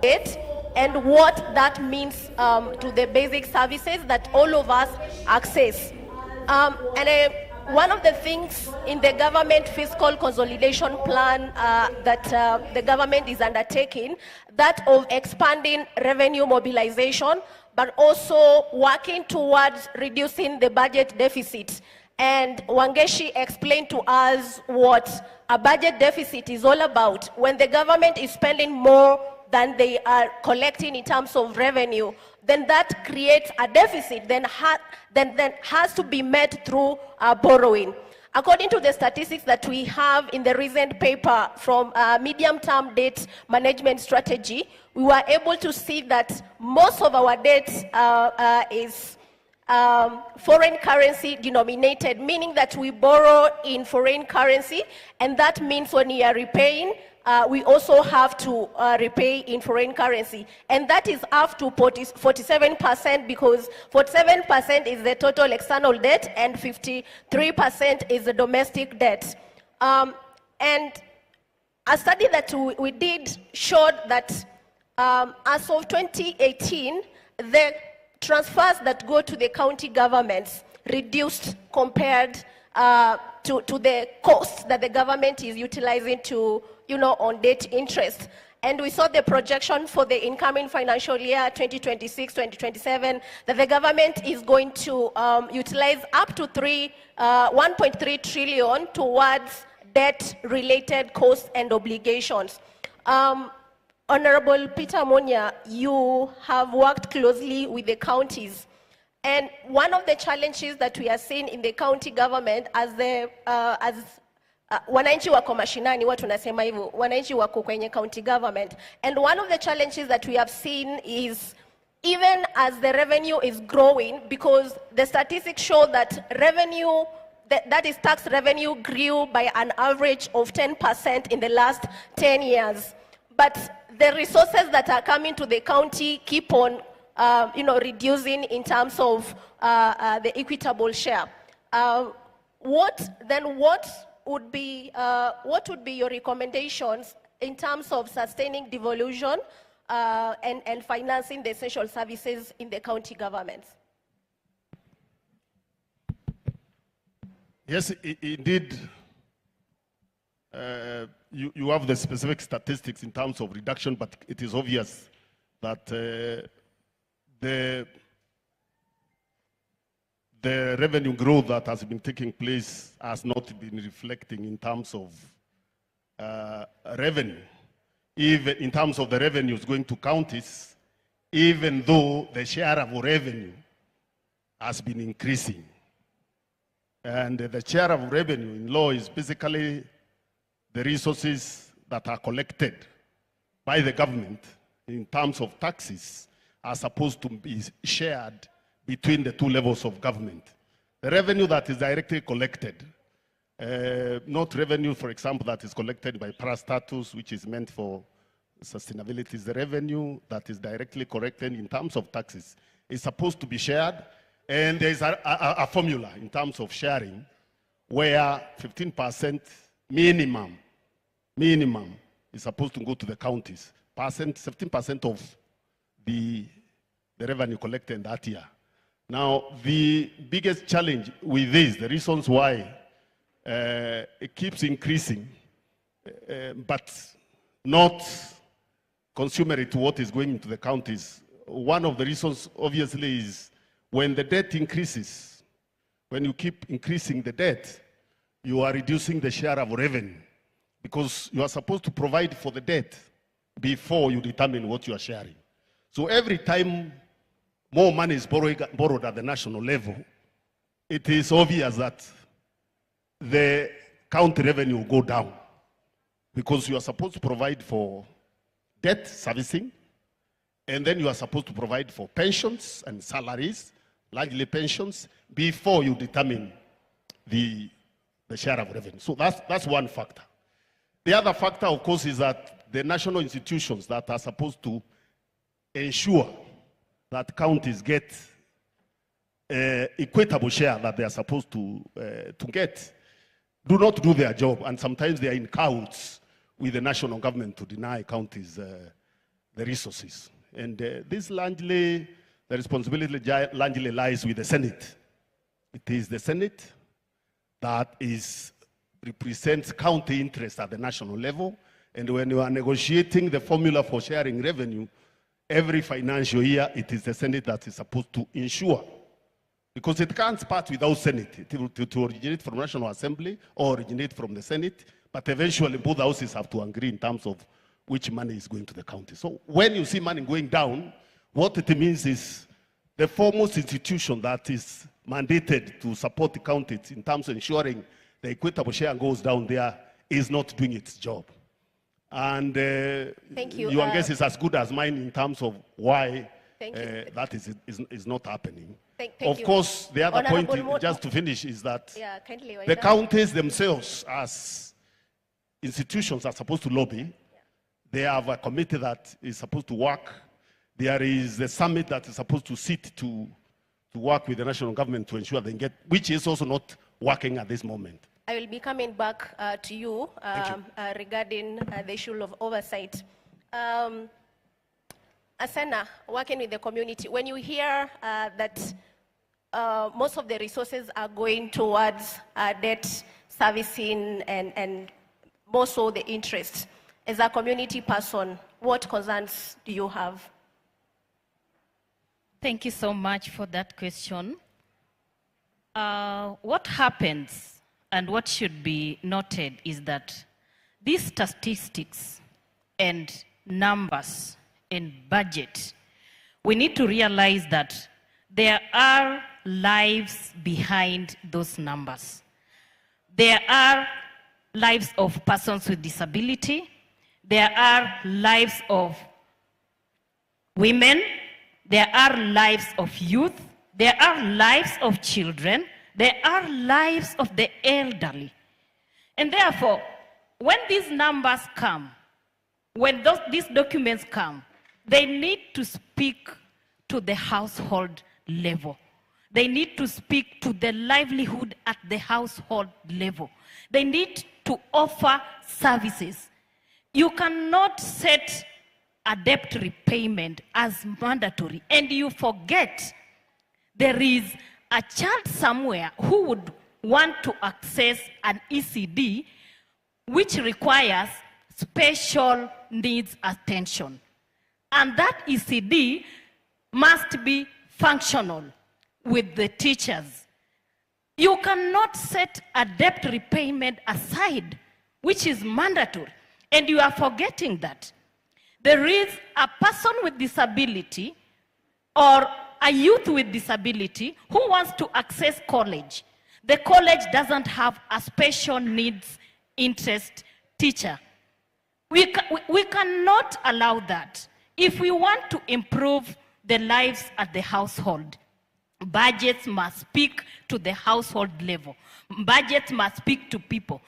it and what that means to the basic services that all of us access. One of the things in the government fiscal consolidation plan that the government is undertaking, that of expanding revenue mobilization, but also working towards reducing the budget deficit. And Wangeshi explained to us what a budget deficit is all about. When the government is spending more than they are collecting in terms of revenue, then that creates a deficit, then has to be met through borrowing. According to the statistics that we have in the recent paper from medium-term debt management strategy, we were able to see that most of our debt is foreign currency denominated, meaning that we borrow in foreign currency, and that means when we are repaying, we also have to repay in foreign currency. And that is up to 47%, because 47% is the total external debt and 53% is the domestic debt. And a study that we did showed that as of 2018, the transfers that go to the county governments reduced compared to the costs that the government is utilizing to on debt interest. And we saw the projection for the incoming financial year 2026-2027 that the government is going to utilize up to 1.3 trillion towards debt-related costs and obligations. Honorable Peter Monya, you have worked closely with the counties. And one of the challenges that we are seeing in the county government as wananchi wako mashinani, watu nasema hivyo, wananchi wako kwenye county government. And one of the challenges that we have seen is even as the revenue is growing, because the statistics show that revenue, that is tax revenue, grew by an average of 10% in the last 10 years. But the resources that are coming to the county keep on reducing in terms of the equitable share. What would be your recommendations in terms of sustaining devolution and financing the essential services in the county governments? Yes, indeed. You have the specific statistics in terms of reduction, but it is obvious that the revenue growth that has been taking place has not been reflecting in terms of revenue, even in terms of the revenues going to counties, even though the share of revenue has been increasing. And the share of revenue in law is basically the resources that are collected by the government in terms of taxes are supposed to be shared between the two levels of government. The revenue that is directly collected, not revenue, for example, that is collected by parastatus, which is meant for sustainability, is the revenue that is directly collected in terms of taxes. It's supposed to be shared, and there is a formula in terms of sharing where 15% minimum is supposed to go to the counties. 15% of the revenue collected in that year. Now, the biggest challenge with this, the reasons why it keeps increasing, but not consummate to what is going into the counties. One of the reasons, obviously, is when the debt increases, when you keep increasing the debt, you are reducing the share of revenue, because you are supposed to provide for the debt before you determine what you are sharing. So every time more money is borrowed at the national level, it is obvious that the county revenue will go down, because you are supposed to provide for debt servicing, and then you are supposed to provide for pensions and salaries, largely pensions, before you determine the share of revenue. So that's one factor. The other factor, of course, is that the national institutions that are supposed to ensure that counties get equitable share that they are supposed to get do not do their job, and sometimes they are in cahoots with the national government to deny counties the resources. And this largely, the responsibility largely lies with the Senate. It is the Senate that represents county interests at the national level. And when you are negotiating the formula for sharing revenue, every financial year, it is the Senate that is supposed to ensure. Because it can't start without Senate. It will originate from National Assembly or originate from the Senate. But eventually, both houses have to agree in terms of which money is going to the county. So when you see money going down, what it means is the foremost institution that is mandated to support the counties in terms of ensuring the equitable share goes down there is not doing its job. And thank you. Your guess is as good as mine in terms of why that is not happening. Thank you. Of course, the other Honorable point, just to finish, is that kindly, the counties themselves, as institutions, are supposed to lobby. They have a committee that is supposed to work. There is a summit that is supposed to sit to work with the national government to ensure they get, which is also not working at this moment. I will be coming back to you, regarding the issue of oversight. Asena, working with the community, when you hear that most of the resources are going towards debt servicing and more so the interest, as a community person, what concerns do you have? Thank you so much for that question. What happens and what should be noted is that these statistics and numbers and budget, we need to realize that there are lives behind those numbers. There are lives of persons with disability. There are lives of women. There are lives of youth. There are lives of children. There are lives of the elderly. And therefore, when these numbers come, when these documents come, they need to speak to the household level. They need to speak to the livelihood at the household level. They need to offer services. You cannot set a debt repayment as mandatory and you forget there is a child somewhere who would want to access an ECD which requires special needs attention. And that ECD must be functional with the teachers. You cannot set a debt repayment aside, which is mandatory, and you are forgetting that. There is a person with disability or a youth with disability who wants to access college. The college doesn't have a special needs interest teacher. We cannot allow that. If we want to improve the lives at the household, budgets must speak to the household level. Budgets must speak to people.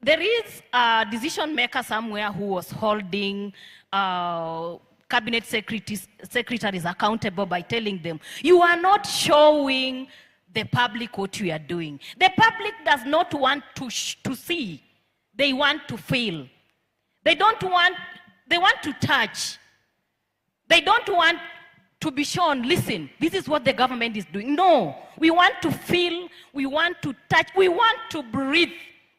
There is a decision maker somewhere who was holding cabinet secretaries accountable by telling them, you are not showing the public what you are doing. The public does not want to see. They want to feel. They want to touch. They don't want to be shown, listen, this is what the government is doing. No, we want to feel, we want to touch, we want to breathe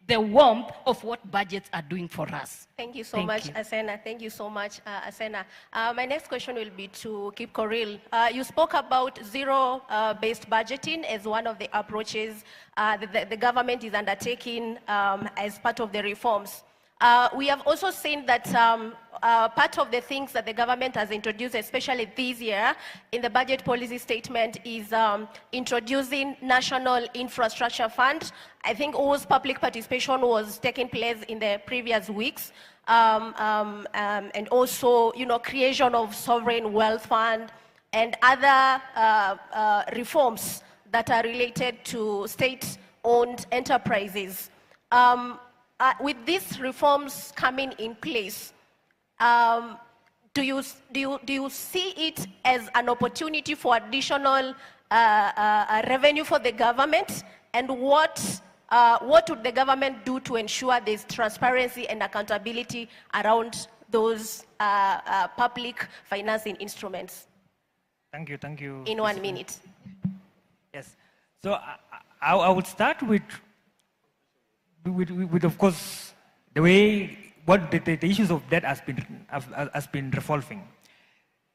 the warmth of what budgets are doing for us. Thank you so much, Asena. Thank you so much, Asena. My next question will be to Kip Koril. You spoke about zero-based budgeting as one of the approaches the government is undertaking as part of the reforms. We have also seen that part of the things that the government has introduced, especially this year, in the budget policy statement is introducing National Infrastructure Fund. I think all public participation was taking place in the previous weeks. And also, creation of Sovereign Wealth Fund and other reforms that are related to state-owned enterprises. With these reforms coming in place, do you see it as an opportunity for additional revenue for the government? And what would the government do to ensure there's transparency and accountability around those public financing instruments? Thank you. In 1 minute. Yes. So I would start with of course, the way what the issues of debt has been revolving.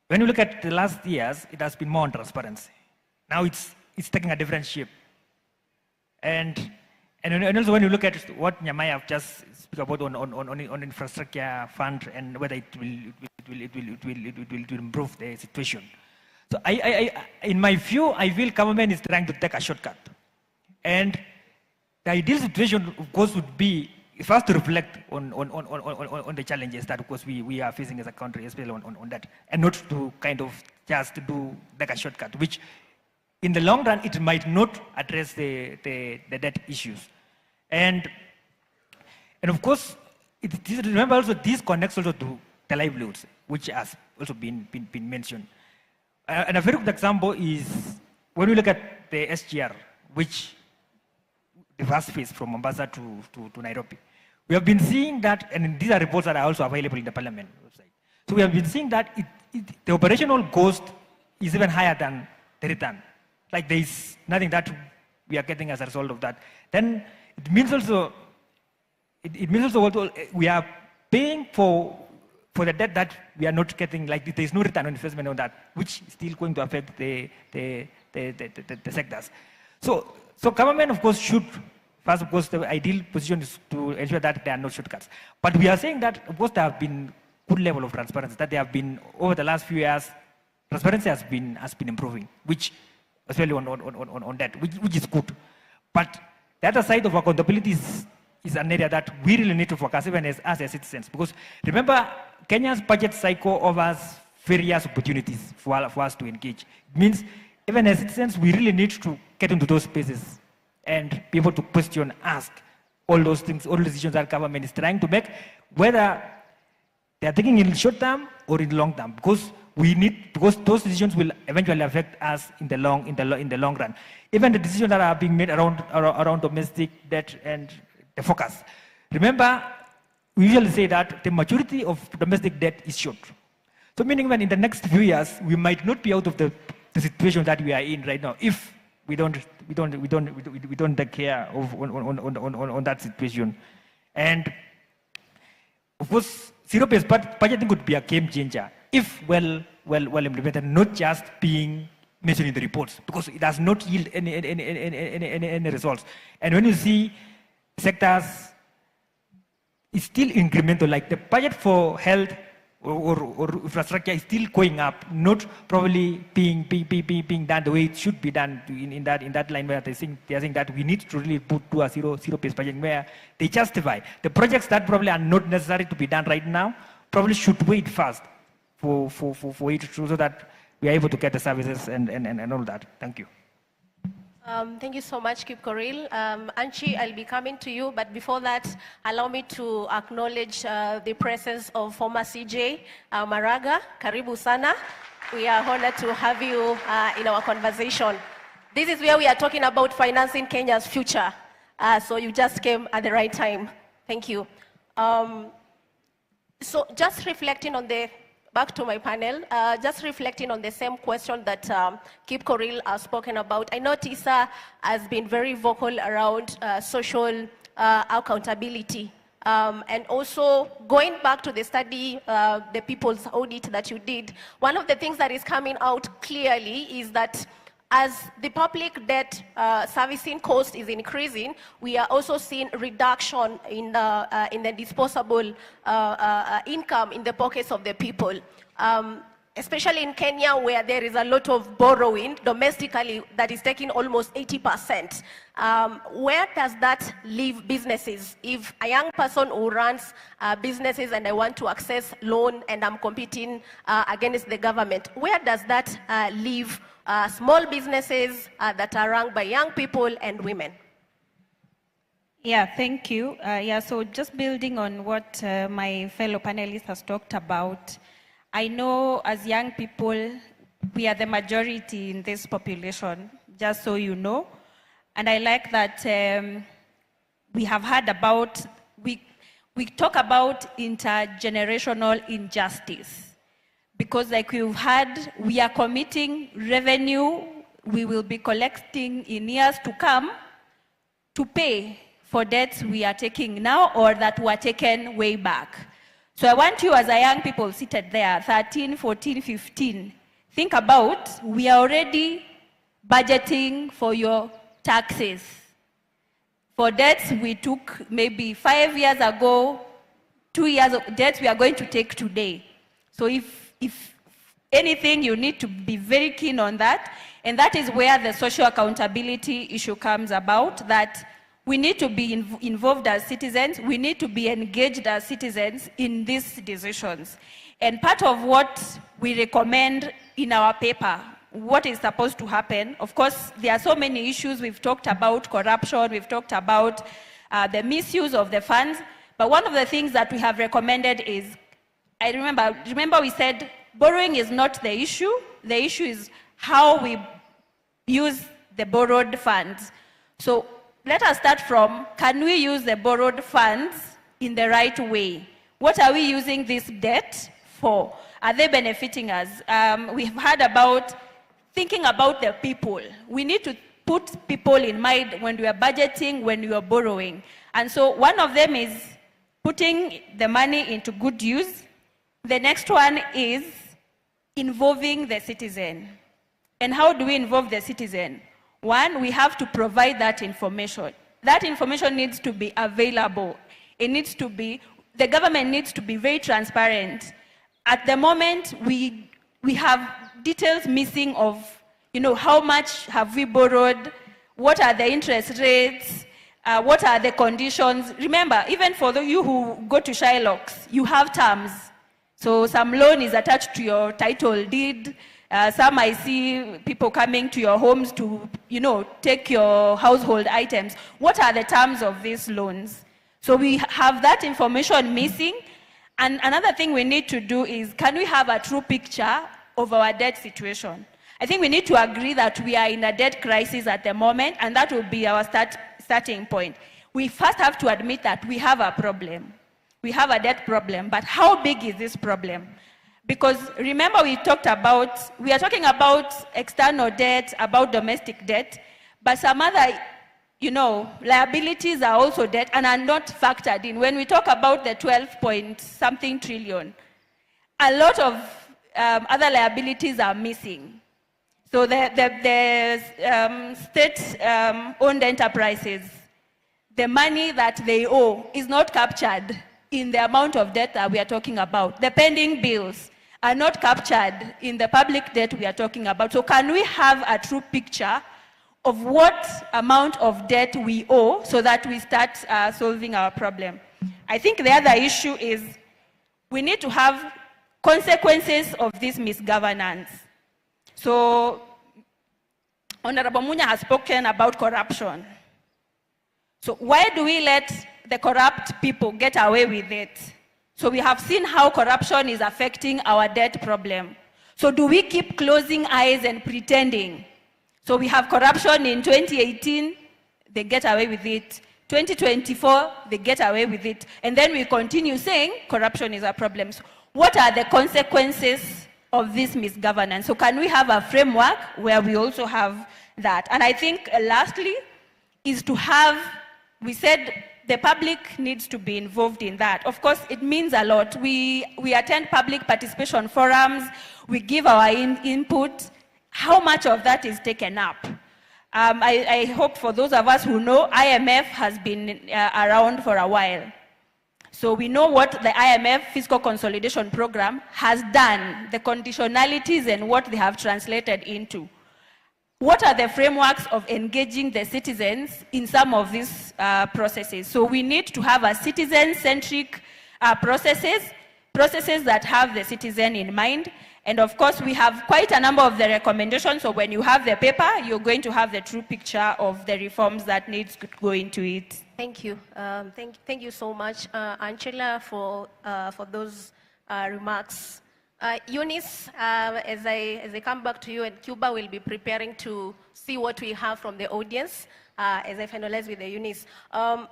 When you look at the last years, it has been more on transparency. Now it's taking a different shape. And also when you look at what Nyamai have just speak about on infrastructure fund and whether it will improve the situation. So in my view, I feel government is trying to take a shortcut. And the ideal situation, of course, would be first to reflect on the challenges that, of course, we are facing as a country, especially on that, and not to kind of just do like a shortcut, which in the long run, it might not address the debt issues. And of course, remember also this connects also to the livelihoods, which has also been mentioned. And a very good example is when we look at the SGR, which the first phase from Mombasa to Nairobi. We have been seeing that, and these are reports that are also available in the Parliament website. So we have been seeing that the operational cost is even higher than the return. Like there is nothing that we are getting as a result of that. Then it means also we are paying for the debt that we are not getting, like there is no return on investment on that, which is still going to affect the sectors. So government, of course, should, first, of course, the ideal position is to ensure that there are no shortcuts. But we are saying that, of course, there have been good level of transparency, that there have been, over the last few years, transparency has been improving, which, especially on that, which is good. But the other side of accountability is an area that we really need to focus, even as citizens. Because remember, Kenya's budget cycle offers various opportunities for us to engage. It means, even as citizens, we really need to get into those spaces and be able to question, ask all those things, all the decisions that government is trying to make, whether they are taking in short term or in long term, because those decisions will eventually affect us in the long run. Even the decisions that are being made around domestic debt and the focus. Remember, we usually say that the maturity of domestic debt is short. So meaning when in the next few years, we might not be out of the situation that we are in right now if we don't take care of on that situation. And of course, zero-based budgeting could be a game changer if well implemented, not just being mentioned in the reports, because it does not yield any results. And when you see sectors, it's still incremental, like the budget for health or infrastructure is still going up, not probably being done the way it should be done in that line where they are saying that we need to really do a zero-based budgeting where they justify the projects that probably are not necessary to be done right now, probably should wait first for it so that we are able to get the services and all that. Thank you. Thank you so much, Kip Koril. Anchi, I'll be coming to you, but before that, allow me to acknowledge the presence of former CJ Maraga. Karibu sana. We are honored to have you in our conversation. This is where we are talking about financing Kenya's future. So you just came at the right time. Thank you. So just reflecting on back to my panel, just reflecting on the same question that Kip Koril has spoken about. I know TISA has been very vocal around social accountability. And also going back to the study, the people's audit that you did, one of the things that is coming out clearly is that as the public debt servicing cost is increasing, we are also seeing reduction in the disposable income in the pockets of the people. Especially in Kenya, where there is a lot of borrowing domestically that is taking almost 80%. Where does that leave businesses? If a young person who runs businesses and I want to access loan and I'm competing against the government, where does that leave small businesses that are run by young people and women? Yeah, thank you. So just building on what my fellow panelists has talked about, I know as young people, we are the majority in this population, just so you know. And I like that we have heard about, we talk about intergenerational injustice. Because like we've had, we are committing revenue we will be collecting in years to come to pay for debts we are taking now or that were taken way back. So I want you as a young people seated there, 13, 14, 15, think about, we are already budgeting for your taxes. For debts we took maybe 5 years ago, 2 years of debts we are going to take today. So if anything, you need to be very keen on that. And that is where the social accountability issue comes about, that we need to be involved as citizens, we need to be engaged as citizens in these decisions. And part of what we recommend in our paper, what is supposed to happen, of course, there are so many issues. We've talked about corruption, we've talked about the misuse of the funds, but one of the things that we have recommended is, I remember we said borrowing is not the issue is how we use the borrowed funds. So let us start from, can we use the borrowed funds in the right way? What are we using this debt for? Are they benefiting us? We've heard about thinking about the people. We need to put people in mind when we are budgeting, when we are borrowing. And so one of them is putting the money into good use. The next one is involving the citizen. And how do we involve the citizen? One, we have to provide that information. That information needs to be available. It needs to be, the government needs to be very transparent. At the moment, we have details missing of, how much have we borrowed, what are the interest rates, what are the conditions. Remember, even for you who go to Shylocks, you have terms. So some loan is attached to your title deed. Some I see people coming to your homes to, take your household items. What are the terms of these loans? So we have that information missing. And another thing we need to do is, can we have a true picture of our debt situation? I think we need to agree that we are in a debt crisis at the moment, and that will be our starting point. We first have to admit that we have a problem. We have a debt problem, but how big is this problem? Because remember we are talking about external debt, about domestic debt, but some other, liabilities are also debt and are not factored in. When we talk about the 12-point-something trillion, a lot of other liabilities are missing. So the state-owned enterprises, the money that they owe is not captured in the amount of debt that we are talking about. The pending bills are not captured in the public debt we are talking about. So can we have a true picture of what amount of debt we owe so that we start solving our problem? I think the other issue is we need to have consequences of this misgovernance. So Honorable Munya has spoken about corruption. So why do we let the corrupt people get away with it? So we have seen how corruption is affecting our debt problem. So do we keep closing eyes and pretending? So we have corruption in 2018, they get away with it. 2024, they get away with it. And then we continue saying corruption is a problem. So what are the consequences of this misgovernance? So can we have a framework where we also have that? And I think lastly is to have, we said the public needs to be involved in that. Of course, it means a lot. We attend public participation forums, we give our input. How much of that is taken up? I hope for those of us who know, IMF has been around for a while. So we know what the IMF Fiscal Consolidation Program has done, the conditionalities and what they have translated into. What are the frameworks of engaging the citizens in some of these processes? So we need to have a citizen-centric processes that have the citizen in mind. And of course, we have quite a number of the recommendations. So when you have the paper, you're going to have the true picture of the reforms that needs to go into it. Thank you. Thank you so much, Angela, for those remarks. Eunice, as I come back to you, and Cuba will be preparing to see what we have from the audience. as I finalize with the Eunice.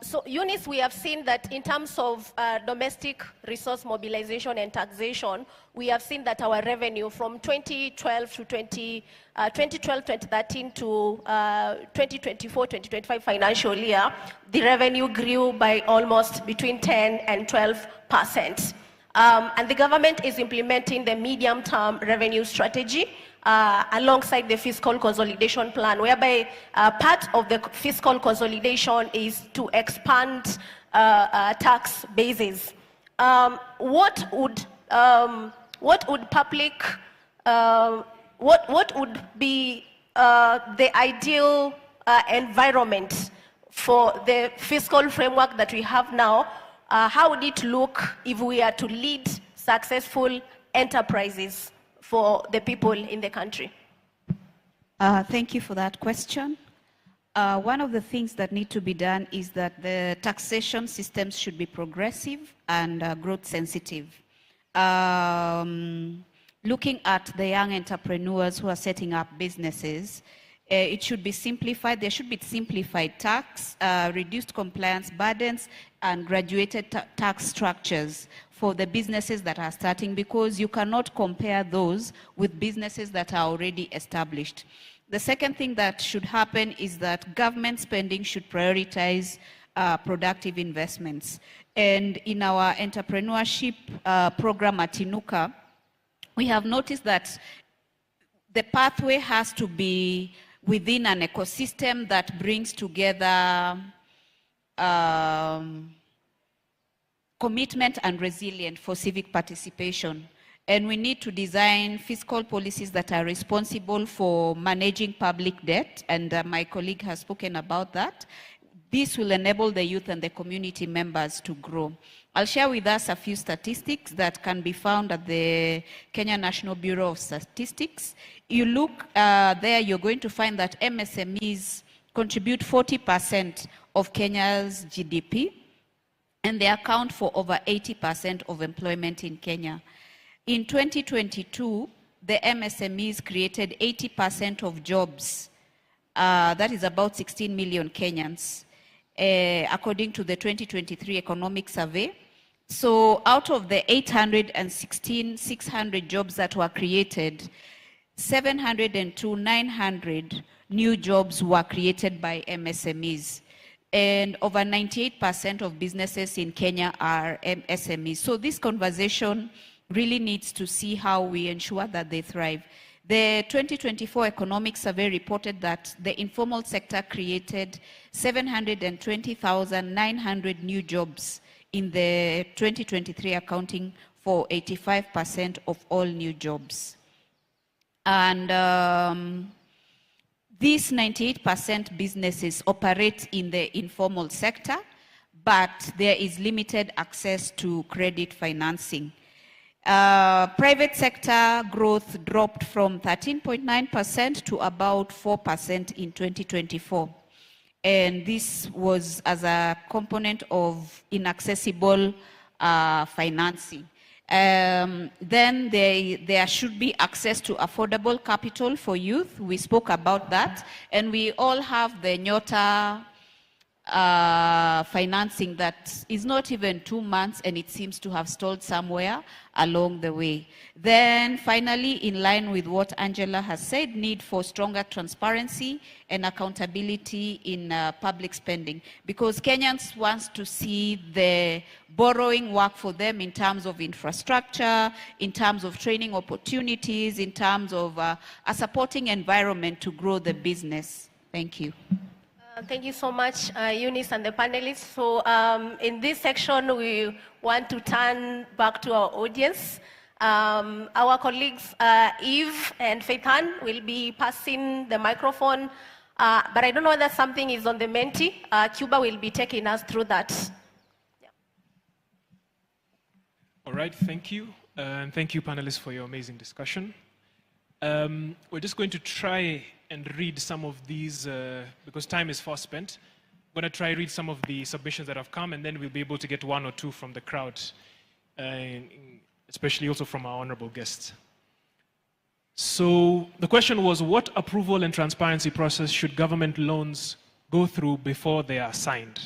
So Eunice, we have seen that in terms of domestic resource mobilization and taxation, we have seen that our revenue from 2012 to 2013 to 2024-2025 financial year, the revenue grew by almost between 10 and 12%. And the government is implementing the medium-term revenue strategy alongside the fiscal consolidation plan, whereby part of the fiscal consolidation is to expand tax bases. What would be the ideal environment for the fiscal framework that we have now? How would it look if we are to lead successful enterprises for the people in the country? Thank you for that question. One of the things that need to be done is that the taxation systems should be progressive and growth sensitive. Looking at the young entrepreneurs who are setting up businesses, it should be simplified. There should be simplified tax, reduced compliance burdens, and graduated tax structures for the businesses that are starting, because you cannot compare those with businesses that are already established. The second thing that should happen is that government spending should prioritize productive investments. And in our entrepreneurship program at Inuka, we have noticed that the pathway has to be within an ecosystem that brings together commitment and resilience for civic participation. And we need to design fiscal policies that are responsible for managing public debt, and my colleague has spoken about that. This will enable the youth and the community members to grow. I'll share with us a few statistics that can be found at the Kenya National Bureau of Statistics. You look there, you're going to find that MSMEs contribute 40% of Kenya's GDP, and they account for over 80% of employment in Kenya. In 2022, the MSMEs created 80% of jobs. That is about 16 million Kenyans, according to the 2023 economic survey. So out of the 600 jobs that were created, 900 new jobs were created by MSMEs. And over 98% of businesses in Kenya are MSMEs. So this conversation really needs to see how we ensure that they thrive. The 2024 economic survey reported that the informal sector created 720,900 new jobs in the 2023, accounting for 85% of all new jobs. And these 98% businesses operate in the informal sector, but there is limited access to credit financing. Private sector growth dropped from 13.9% to about 4% in 2024. And this was as a component of inaccessible financing. Then there should be access to affordable capital for youth. We spoke about that. And we all have the Nyota financing that is not even 2 months, and it seems to have stalled somewhere along the way. Then finally, in line with what Angela has said, need for stronger transparency and accountability in public spending, because Kenyans want to see the borrowing work for them in terms of infrastructure, in terms of training opportunities, in terms of a supporting environment to grow the business. Thank you. Thank you so much, Eunice and the panelists. So in this section, we want to turn back to our audience. Our colleagues, Eve and Faithan, will be passing the microphone, but I don't know whether something is on the Menti. Cuba will be taking us through that. Yeah. All right, thank you. And thank you, panelists, for your amazing discussion. We're just going to try and read some of these, because time is fast spent. I'm going to try to read some of the submissions that have come, and then we'll be able to get one or two from the crowd, especially also from our honorable guests. So the question was, what approval and transparency process should government loans go through before they are signed.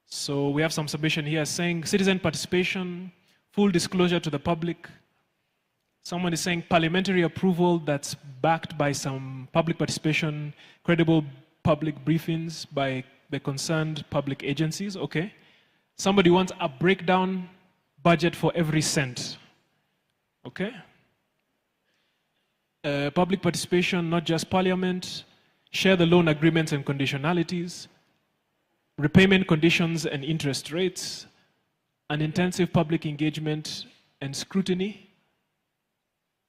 So we have some submission here saying citizen participation, full disclosure to the public. Someone is saying parliamentary approval that's backed by some public participation, credible public briefings by the concerned public agencies. Okay. Somebody wants a breakdown budget for every cent. Okay. Public participation, not just parliament. Share the loan agreements and conditionalities. Repayment conditions and interest rates. An intensive public engagement and scrutiny.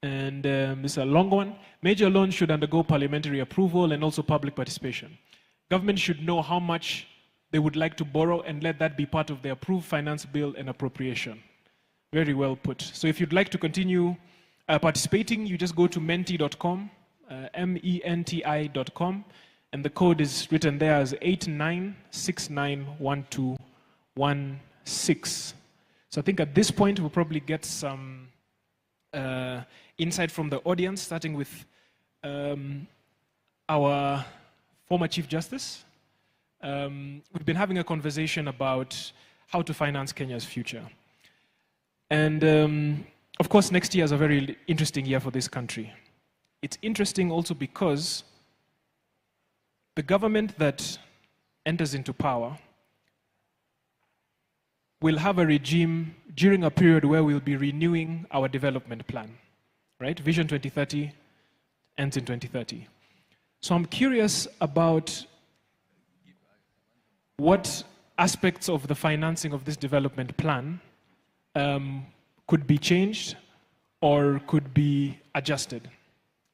And this is a long one. Major loans should undergo parliamentary approval and also public participation. Government should know how much they would like to borrow and let that be part of the approved finance bill and appropriation. Very well put. So if you'd like to continue participating, you just go to menti.com, menti.com, and the code is written there as 89691216. So I think at this point we'll probably get some insight from the audience, starting with our former Chief Justice. We've been having a conversation about how to finance Kenya's future. And of course, next year is a very interesting year for this country. It's interesting also because the government that enters into power will have a regime during a period where we'll be renewing our development plan, right? Vision 2030 ends in 2030. So I'm curious about what aspects of the financing of this development plan could be changed or could be adjusted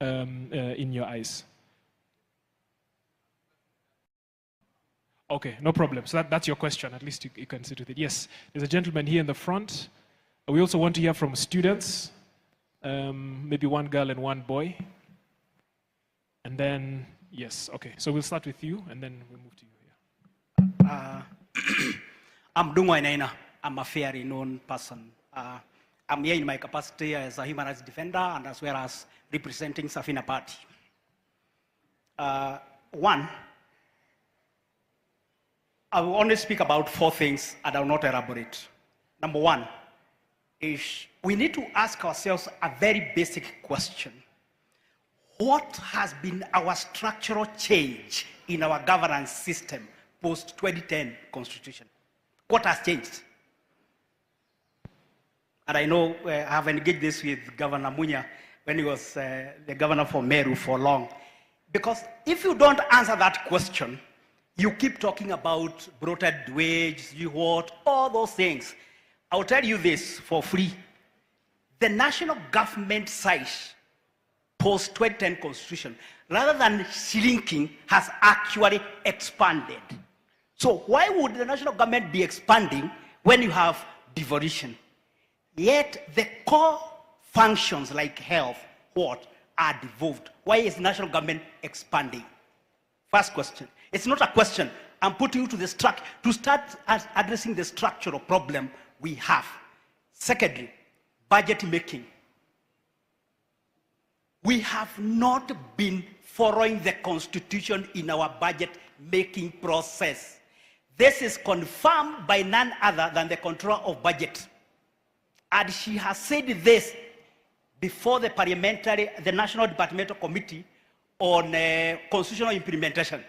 in your eyes. Okay, no problem. So that's your question. At least you can sit with it. Yes, there's a gentleman here in the front. We also want to hear from students, maybe one girl and one boy. And then, yes, okay. So we'll start with you, and then we'll move to you here. I'm Dungwa Inaina. I'm a fairly known person. I'm here in my capacity as a human rights defender and as well as representing Safina Party. One, I will only speak about 4 things and I will not elaborate. Number 1 is we need to ask ourselves a very basic question. What has been our structural change in our governance system post-2010 constitution? What has changed? And I know I have engaged this with Governor Munya when he was the governor for Meru for long. Because if you don't answer that question, you keep talking about bloated wage, all those things. I'll tell you this for free. The national government size post-2010 constitution, rather than shrinking, has actually expanded. So why would the national government be expanding when you have devolution? Yet the core functions like health, are devolved. Why is the national government expanding? First question. It's not a question. I'm putting you to start addressing the structural problem we have. Secondly, budget making. We have not been following the constitution in our budget making process. This is confirmed by none other than the controller of budget. And she has said this before the National Departmental Committee on Constitutional Implementation.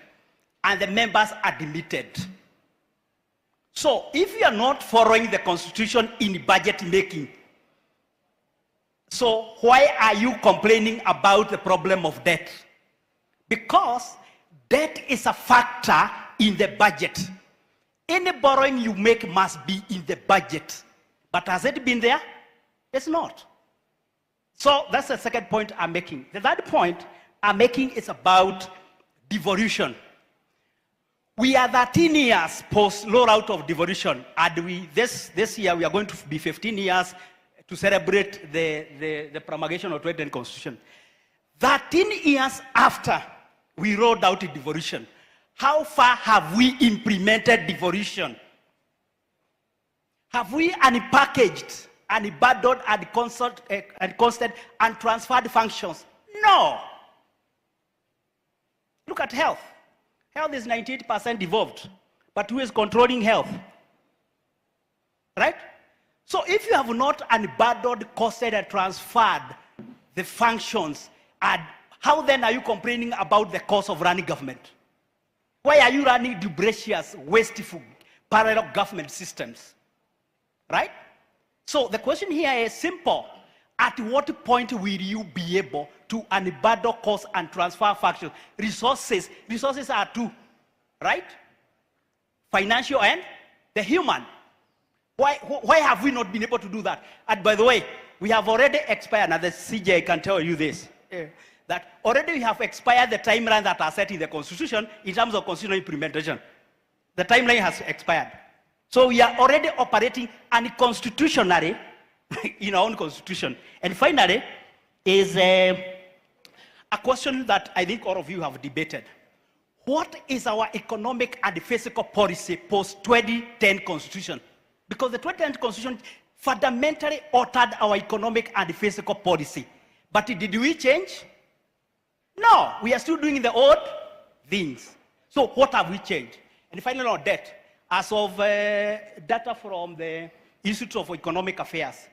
And the members admitted. So if you are not following the constitution in budget making, so why are you complaining about the problem of debt? Because debt is a factor in the budget. Any borrowing you make must be in the budget. But has it been there? It's not. So that's the second point I'm making. The third point I'm making is about devolution. We are 13 years post rollout of devolution, and this year we are going to be 15 years to celebrate the promulgation of 2010 Constitution. 13 years after we rolled out devolution, how far have we implemented devolution? Have we unpackaged, unbundled, constant, and transferred functions? No. Look at health. Health is 98% devolved, but who is controlling health? Right? So if you have not unbundled, costed, and transferred the functions, and how then are you complaining about the cost of running government? Why are you running dubious, wasteful, parallel government systems? Right? So the question here is simple. At what point will you be able to unbundle cost and transfer functions? Resources are two, right? Financial and the human. Why have we not been able to do that? And by the way, we have already expired, and the CJ can tell you this, that already we have expired the timeline that are set in the Constitution in terms of constitutional implementation. The timeline has expired. So we are already operating unconstitutionally in our own constitution. And finally, is a question that I think all of you have debated. What is our economic and fiscal policy post-2010 constitution? Because the 2010 constitution fundamentally altered our economic and fiscal policy. But did we change? No, we are still doing the old things. So what have we changed? And finally on debt, as of data from the Institute of Economic Affairs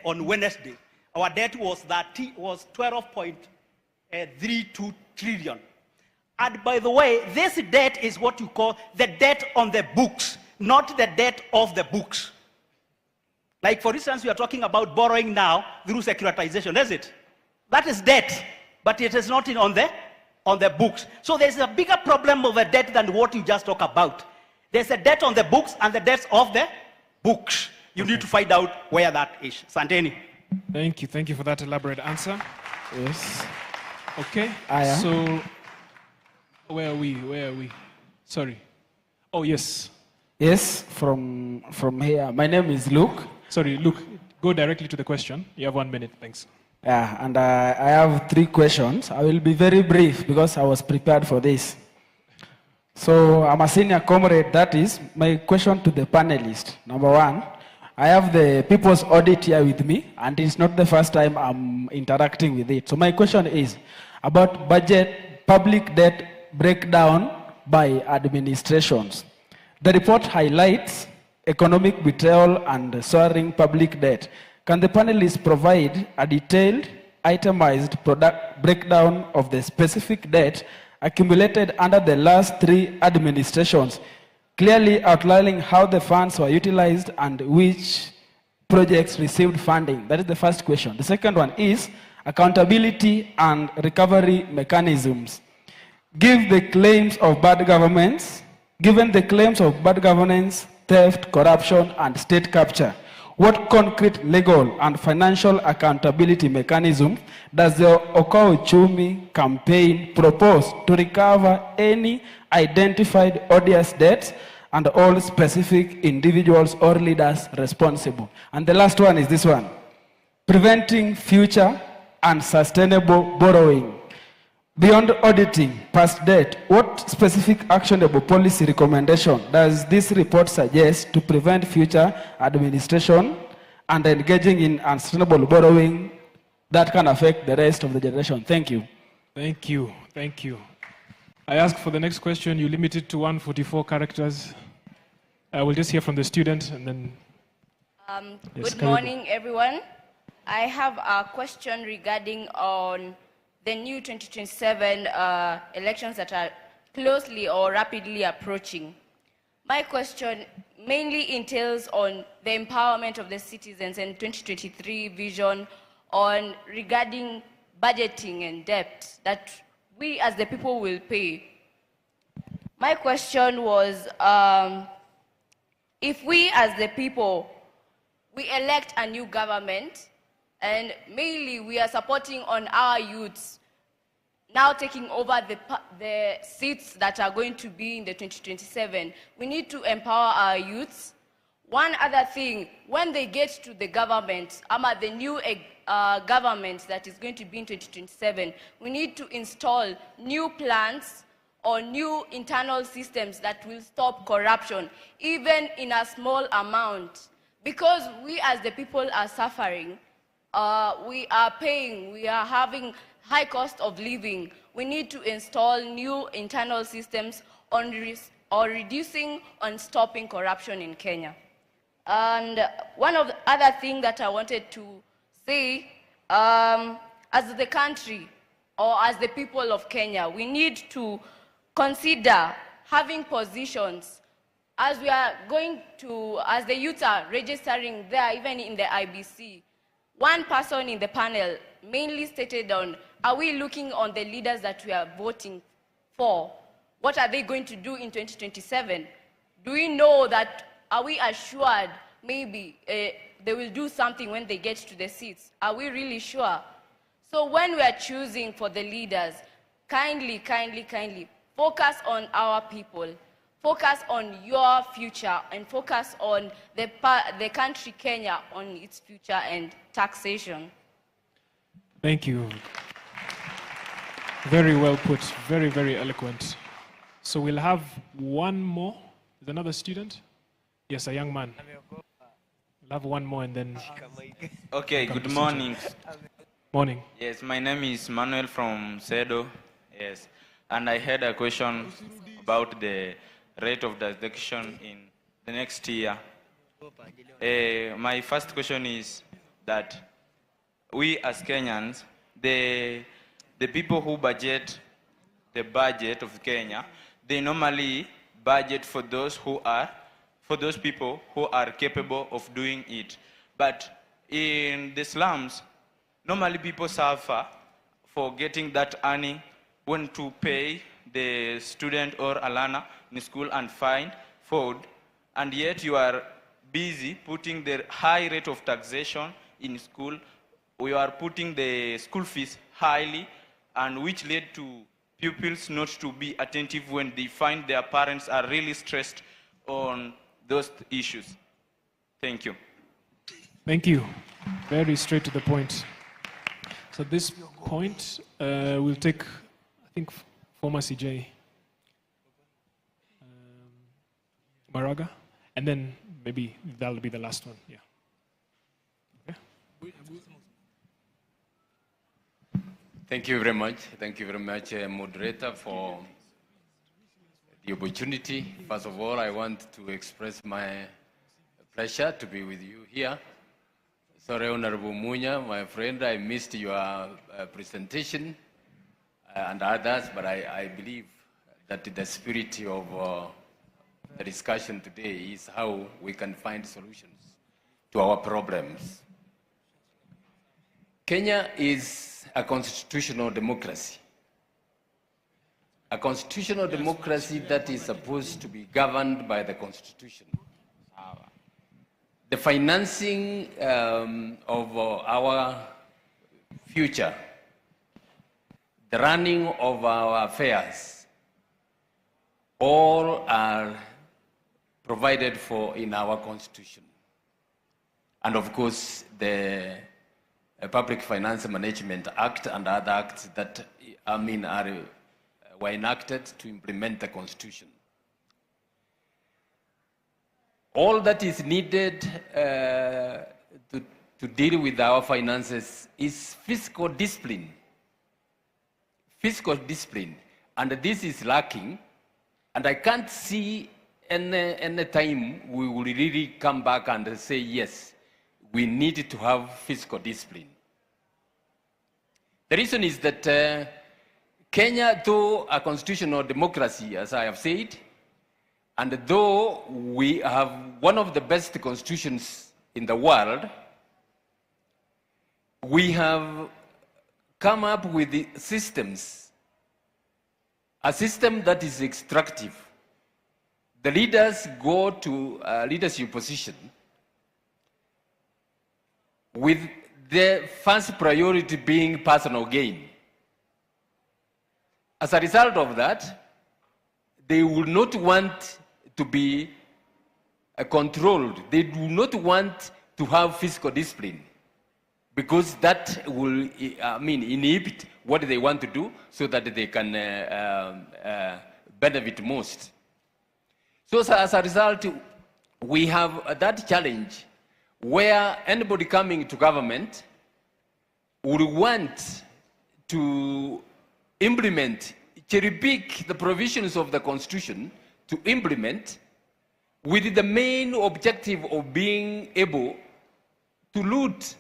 on Wednesday, our debt was 12.32 trillion. And by the way, this debt is what you call the debt on the books, not the debt of the books. Like for instance, we are talking about borrowing now through securitization, is it? That is debt, but it is not on the books. So there's a bigger problem of a debt than what you just talk about. There's a debt on the books and the debts of the books. You need to find out where that is. Santeni. Thank you for that elaborate answer. Yes. Okay, Aya. so where are we? Sorry. Oh, yes. Yes, from here. My name is Luke. Sorry, Luke, go directly to the question. You have 1 minute, thanks. Yeah, and I have 3 questions. I will be very brief because I was prepared for this. So I'm a senior comrade. That is my question to the panelists. Number 1, I have the People's Audit here with me, and it's not the first time I'm interacting with it. So my question is about budget, public debt breakdown by administrations. The report highlights economic betrayal and soaring public debt. Can the panelists provide a detailed, itemized breakdown of the specific debt accumulated under the last 3 administrations, clearly outlining how the funds were utilized and which projects received funding? That is the first question. The second one is accountability and recovery mechanisms. Given the claims of bad governance, theft, corruption, and state capture, what concrete legal and financial accountability mechanism does the Okoa Uchumi campaign propose to recover any identified odious debts and all specific individuals or leaders responsible? And the last one is this one: preventing future unsustainable borrowing. Beyond auditing past debt, what specific actionable policy recommendation does this report suggest to prevent future administration and engaging in unsustainable borrowing that can affect the rest of the generation? Thank you. Thank you. I ask for the next question. You limit it to 144 characters. I will just hear from the student and then... Yes, good morning, everyone. I have a question regarding on the new 2027 elections that are closely or rapidly approaching. My question mainly entails on the empowerment of the citizens and 2023 vision on regarding budgeting and debt that we as the people will pay. My question was, if we as the people, we elect a new government, and mainly we are supporting on our youths now taking over the seats that are going to be in the 2027. We need to empower our youths. One other thing, when they get to the government, the new government that is going to be in 2027, we need to install new plans or new internal systems that will stop corruption, even in a small amount. Because we as the people are suffering, we are paying, we are having high cost of living. we need to install new internal systems on reducing and stopping corruption in Kenya. And one of the other things that I wanted to say, as the country or as the people of Kenya, we need to consider having positions as we are going to, as the youth are registering there, even in the IBC. One person in the panel mainly stated on, are we looking on the leaders that we are voting for? What are they going to do in 2027? Do we know that, are we assured maybe they will do something when they get to the seats? Are we really sure? So when we are choosing for the leaders, kindly focus on our people, focus on your future, and focus on the country Kenya, on its future and taxation. Thank you. Very well put, very, very eloquent. So we'll have one more. Is another student? Yes, a young man. We'll have one more and then... Okay, good morning. Morning. Yes, my name is Manuel from Sedo. Yes, and I had a question about the rate of deduction in the next year. My first question is that we as Kenyans, the people who budget the budget of Kenya, they normally budget for those people who are capable of doing it. But in the slums, normally people suffer for getting that earning when to pay the student or a learner in school and find food, and yet you are busy putting the high rate of taxation in school. We are putting the school fees highly, and which led to pupils not to be attentive when they find their parents are really stressed on those issues. Thank you. Thank you. Very straight to the point. So at this point, we'll take, I think, former CJ, Maraga, and then maybe that'll be the last one. Yeah. Okay. Thank you very much. Thank you very much, moderator, for the opportunity. First of all, I want to express my pleasure to be with you here. Sorry, Honorable Munya, my friend, I missed your presentation and others, but I believe that the spirit of the discussion today is how we can find solutions to our problems. Kenya is a constitutional democracy. A constitutional democracy that is supposed to be governed by the Constitution. The financing of our future, the running of our affairs, all are provided for in our Constitution. And of course, the Public Finance Management Act and other acts that were enacted to implement the Constitution. All that is needed to deal with our finances is fiscal discipline. Fiscal discipline. And this is lacking. And I can't see any time we will really come back and say, yes, we need to have fiscal discipline. The reason is that Kenya, though a constitutional democracy, as I have said, and though we have one of the best constitutions in the world, we have come up with the systems, a system that is extractive. The leaders go to a leadership position with the first priority being personal gain. As a result of that, they will not want to be controlled. They do not want to have fiscal discipline because that will, inhibit what they want to do so that they can benefit most. So as a result, we have that challenge where anybody coming to government would want to implement, cherry-pick the provisions of the Constitution to implement with the main objective of being able to loot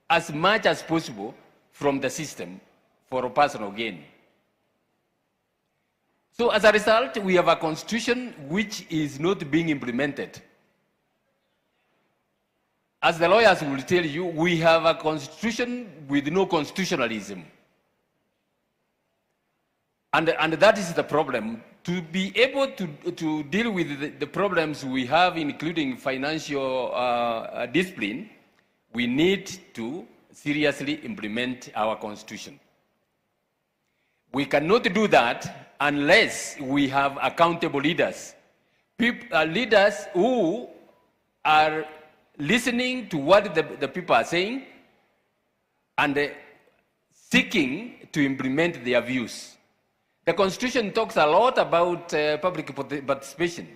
as much as possible from the system for personal gain. So as a result, we have a constitution which is not being implemented. As the lawyers will tell you, we have a constitution with no constitutionalism. And that is the problem. To be able to deal with the problems we have, including financial discipline, we need to seriously implement our constitution. We cannot do that unless we have accountable leaders. Leaders who are listening to what the people are saying and seeking to implement their views. The Constitution talks a lot about public participation.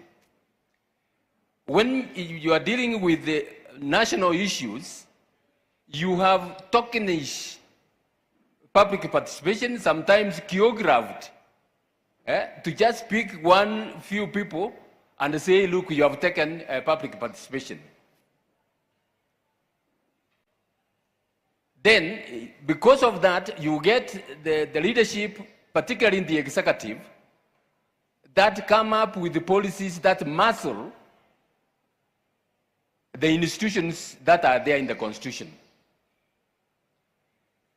When you are dealing with the national issues, you have tokenish public participation, sometimes choreographed, to just pick one few people and say, look, you have taken public participation. Then, because of that, you get the leadership, particularly in the executive, that come up with the policies that muscle the institutions that are there in the Constitution.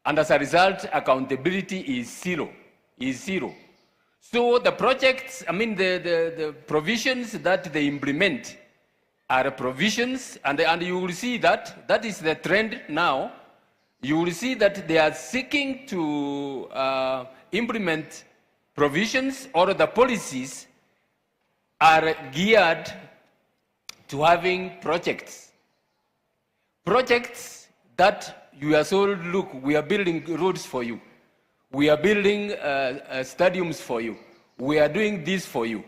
And as a result, accountability is zero. So the projects, the provisions that they implement are provisions, and you will see that is the trend now. You will see that they are seeking to implement provisions, or the policies are geared to having projects. Projects that you are told, look, we are building roads for you. We are building stadiums for you. We are doing this for you.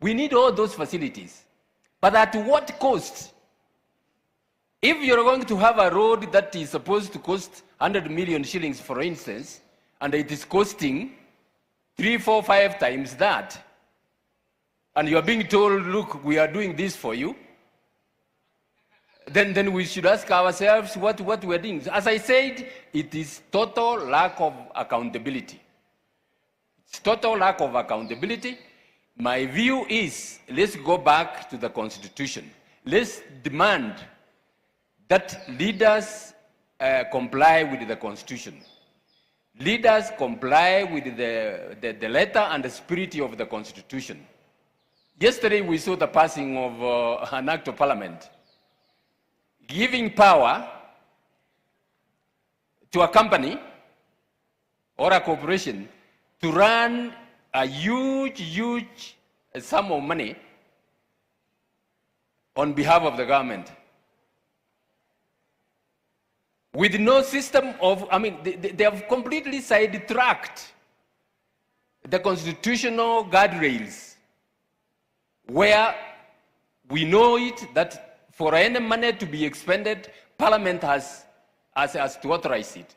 We need all those facilities. But at what cost? If you're going to have a road that is supposed to cost 100 million shillings, for instance, and it is costing 3, 4, 5 times that, and you're being told, look, we are doing this for you, then we should ask ourselves what we're doing. As I said, it is total lack of accountability. It's total lack of accountability. My view is, let's go back to the Constitution. Let's demand that leaders comply with the Constitution. Leaders comply with the letter and the spirit of the Constitution. Yesterday we saw the passing of an act of parliament giving power to a company or a corporation to run a huge sum of money on behalf of the government. With no system of, they have completely sidetracked the constitutional guardrails, where we know it that for any money to be expended, Parliament has to authorize it.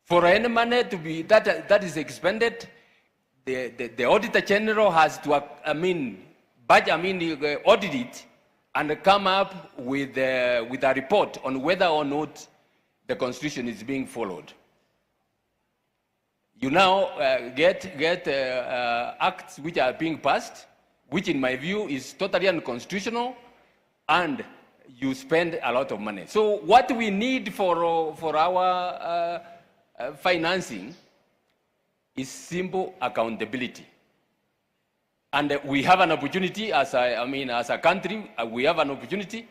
For any money to be that is expended, the Auditor General has to audit it and come up with a report on whether or not the Constitution is being followed. You now get acts which are being passed, which in my view is totally unconstitutional, and you spend a lot of money. So what we need for our financing is simple accountability. And we have an opportunity as a country, we have an opportunity.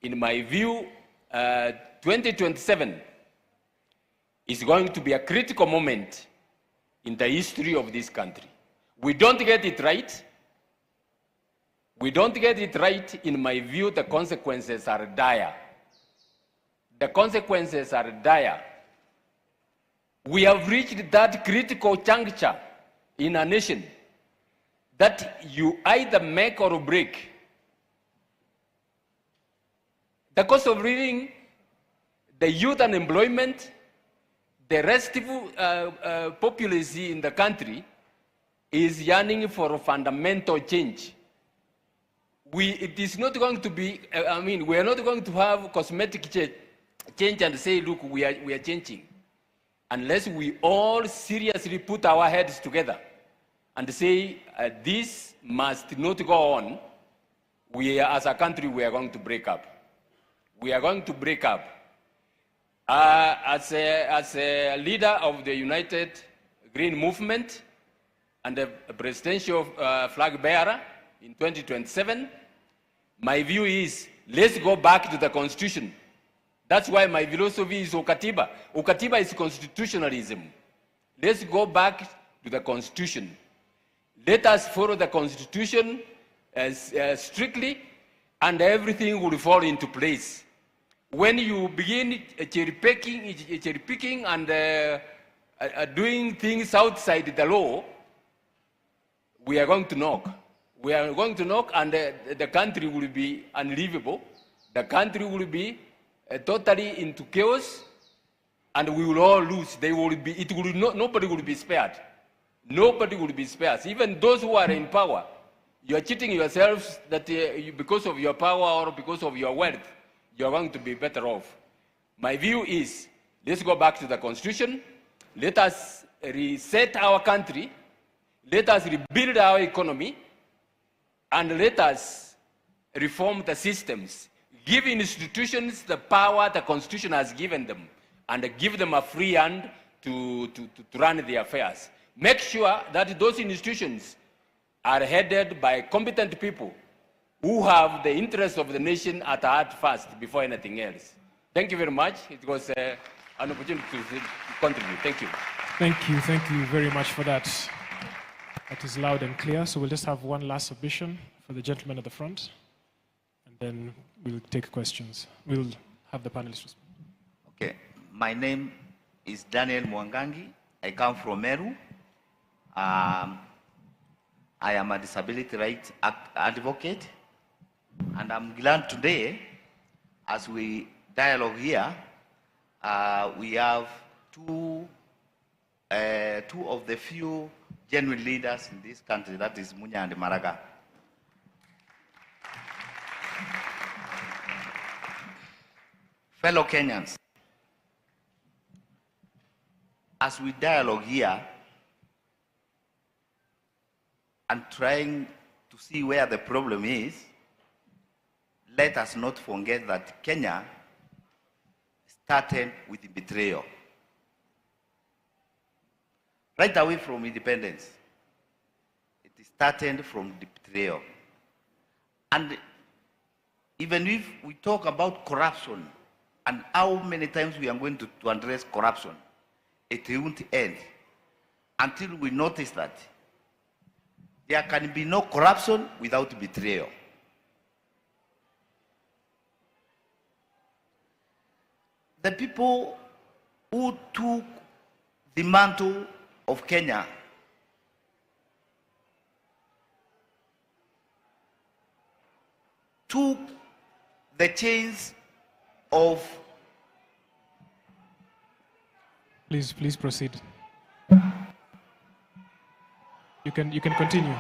In my view, 2027 is going to be a critical moment in the history of this country. We don't get it right. In my view, the consequences are dire. The consequences are dire. We have reached that critical juncture in a nation that you either make or break. The cost of living, the youth unemployment, the rest of populace in the country is yearning for fundamental change. It is not going to be, we are not going to have cosmetic change and say, look, we are changing. Unless we all seriously put our heads together and say, this must not go on, as a country, we are going to break up. We are going to break up. As a leader of the United Green Movement and a presidential flag bearer in 2027, my view is, let's go back to the Constitution. That's why my philosophy is Ukatiba. Ukatiba is constitutionalism. Let's go back to the Constitution. Let us follow the Constitution strictly, and everything will fall into place. When you begin cherry picking and doing things outside the law, we are going to knock. We are going to knock, and the country will be unlivable. The country will be totally into chaos, and we will all lose. Nobody will be spared. Nobody will be spared. Even those who are in power, you are cheating yourselves that because of your power or because of your wealth, you are going to be better off. My view is, let's go back to the Constitution. Let us reset our country. Let us rebuild our economy. And let us reform the systems. Give institutions the power the Constitution has given them, and give them a free hand to run their affairs. Make sure that those institutions are headed by competent people who have the interests of the nation at heart first before anything else. Thank you very much. It was an opportunity to contribute. Thank you. Thank you very much for that. That is loud and clear. So we'll just have one last submission for the gentleman at the front, and then we'll take questions. We'll have the panelists respond. Okay, my name is Daniel Mwangangi. I come from Meru. I am a disability rights advocate, and I'm glad today, as we dialogue here, we have two of the few genuine leaders in this country, that is Munya and Maraga. Fellow Kenyans, as we dialogue here and trying to see where the problem is, let us not forget that Kenya started with betrayal. Right away from independence, it started from betrayal. And even if we talk about corruption and how many times we are going to address corruption, it won't end until we notice that there can be no corruption without betrayal. The people who took the mantle of Kenya took the chains of... Please proceed. You can continue.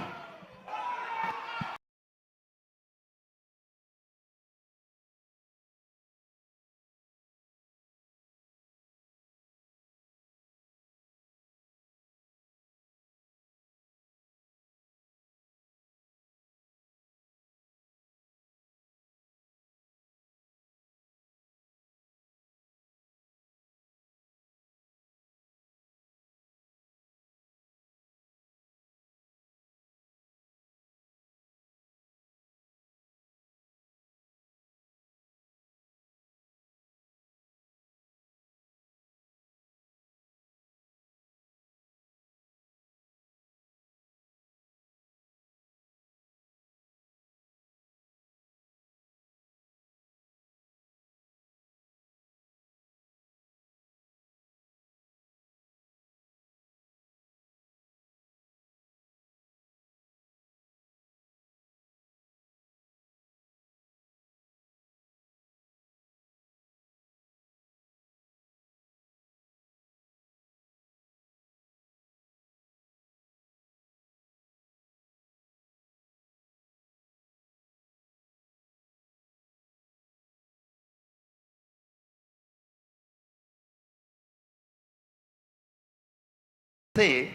say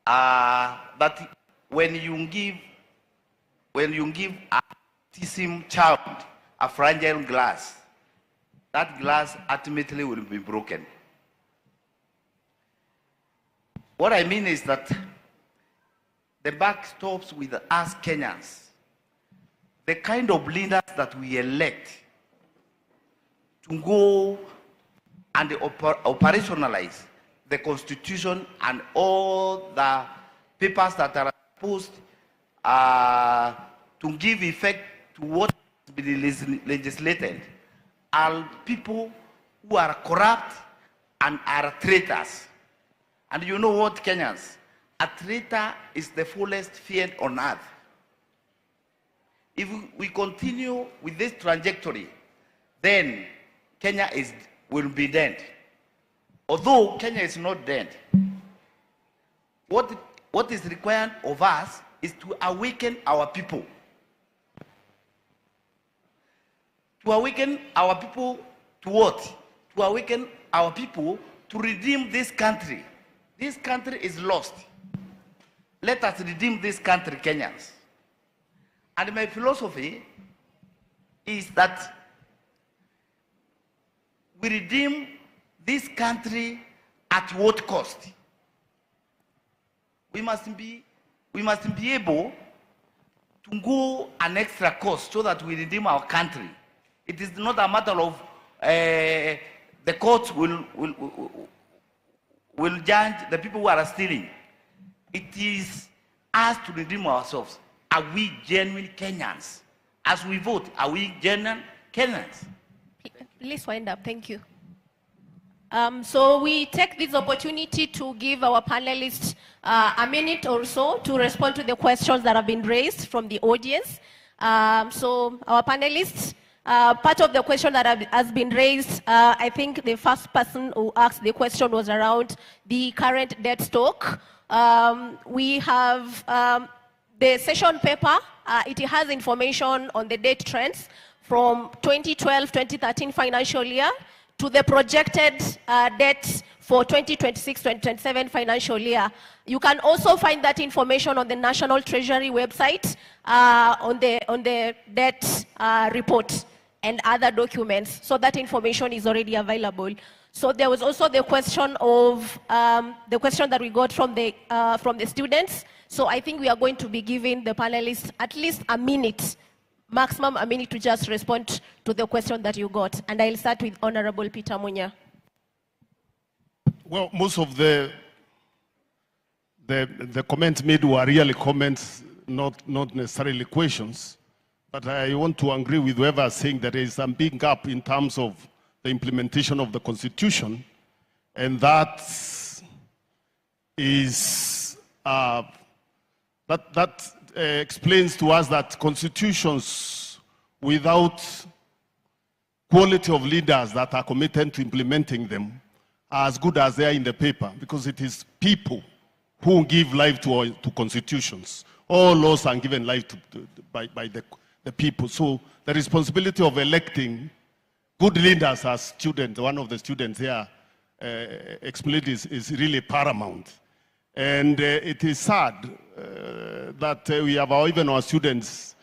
that when you give a autism child a fragile glass, that glass ultimately will be broken. What I mean is that the buck stops with us Kenyans. The kind of leaders that we elect to go and operationalize the Constitution and all the papers that are supposed to give effect to what has been legislated are people who are corrupt and are traitors. And you know what, Kenyans? A traitor is the fullest feared on earth. If we continue with this trajectory, then Kenya will be dead. Although Kenya is not dead, what is required of us is to awaken our people. To awaken our people to what? To awaken our people to redeem this country. This country is lost. Let us redeem this country, Kenyans. And my philosophy is that we redeem this country at what cost? We must be able to go an extra cost so that we redeem our country. It is not a matter of the courts will judge the people who are stealing. It is us to redeem ourselves. Are we genuine Kenyans? As we vote, are we genuine Kenyans? Please wind up. Thank you. So we take this opportunity to give our panelists a minute or so to respond to the questions that have been raised from the audience. So our panelists, part of the question that has been raised, I think the first person who asked the question was around the current debt stock. We have the session paper. It has information on the debt trends from 2012-2013 financial year to the projected debt for 2026-2027 financial year. You can also find that information on the National Treasury website on the debt report and other documents. So that information is already available. So there was also the question of the question that we got from the students. So I think we are going to be giving the panelists at least a minute, maximum a minute, to just respond to the question that you got. And I'll start with Honorable Peter Munya. Well, most of the comments made were really comments, not necessarily questions. But I want to agree with whoever is saying that there is some big gap in terms of the implementation of the Constitution, and that is that explains to us that constitutions without quality of leaders that are committed to implementing them are as good as they are in the paper, because it is people who give life to constitutions. All laws are given life by the people. So the responsibility of electing good leaders, as students, one of the students here explained, is really paramount. And it is sad that we have even our students,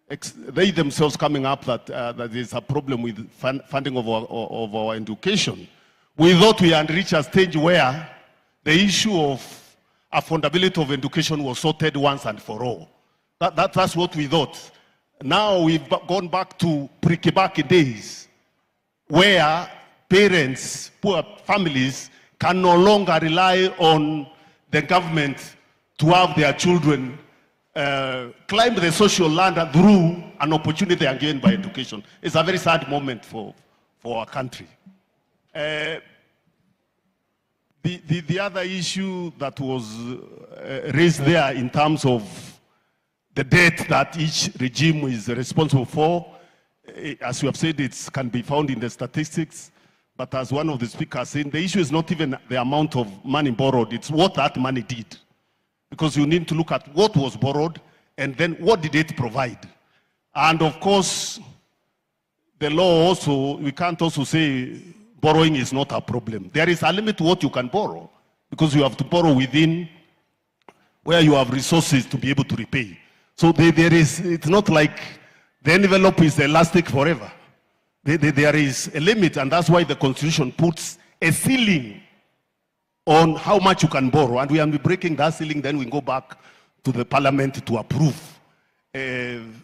they themselves coming up that there is a problem with funding of our education. We thought we had reached a stage where the issue of affordability of education was sorted once and for all. That's what we thought. Now we've gone back to pre-Kibaki days, where parents, poor families, can no longer rely on the government to have their children climb the social ladder through an opportunity they are given by education. It's a very sad moment for our country. The other issue that was raised there in terms of the debt that each regime is responsible for, as you have said, it can be found in the statistics. But as one of the speakers said, the issue is not even the amount of money borrowed, it's what that money did. Because you need to look at what was borrowed and then what did it provide. And of course, the law also, we can't also say borrowing is not a problem. There is a limit to what you can borrow. because you have to borrow within where you have resources to be able to repay. So it's not like the envelope is elastic forever. There is a limit, and that's why the Constitution puts a ceiling on how much you can borrow, and we are breaking that ceiling, then we go back to the Parliament to approve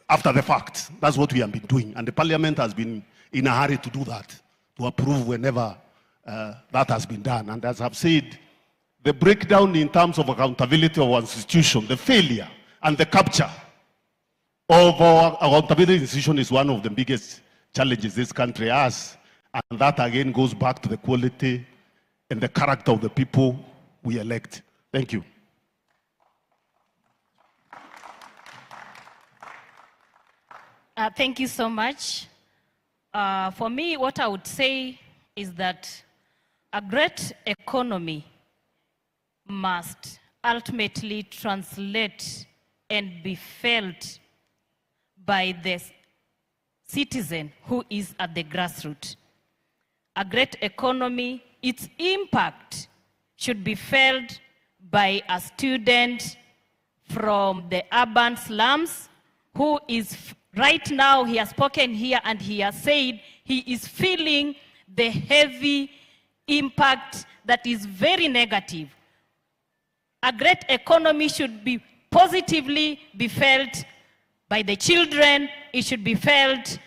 after the fact. That's what we have been doing, and the Parliament has been in a hurry to do that, to approve whenever that has been done. And as I've said, the breakdown in terms of accountability of our institution, the failure and the capture of our accountability institution is one of the biggest challenges this country has. And that again goes back to the quality and the character of the people we elect. Thank you. Thank you so much. For me, what I would say is that a great economy must ultimately translate and be felt by the citizen who is at the grassroots. A great economy, its impact should be felt by a student from the urban slums who is right now, he has spoken here and he has said he is feeling the heavy impact that is very negative. A great economy should be positively be felt by the children, it should be felt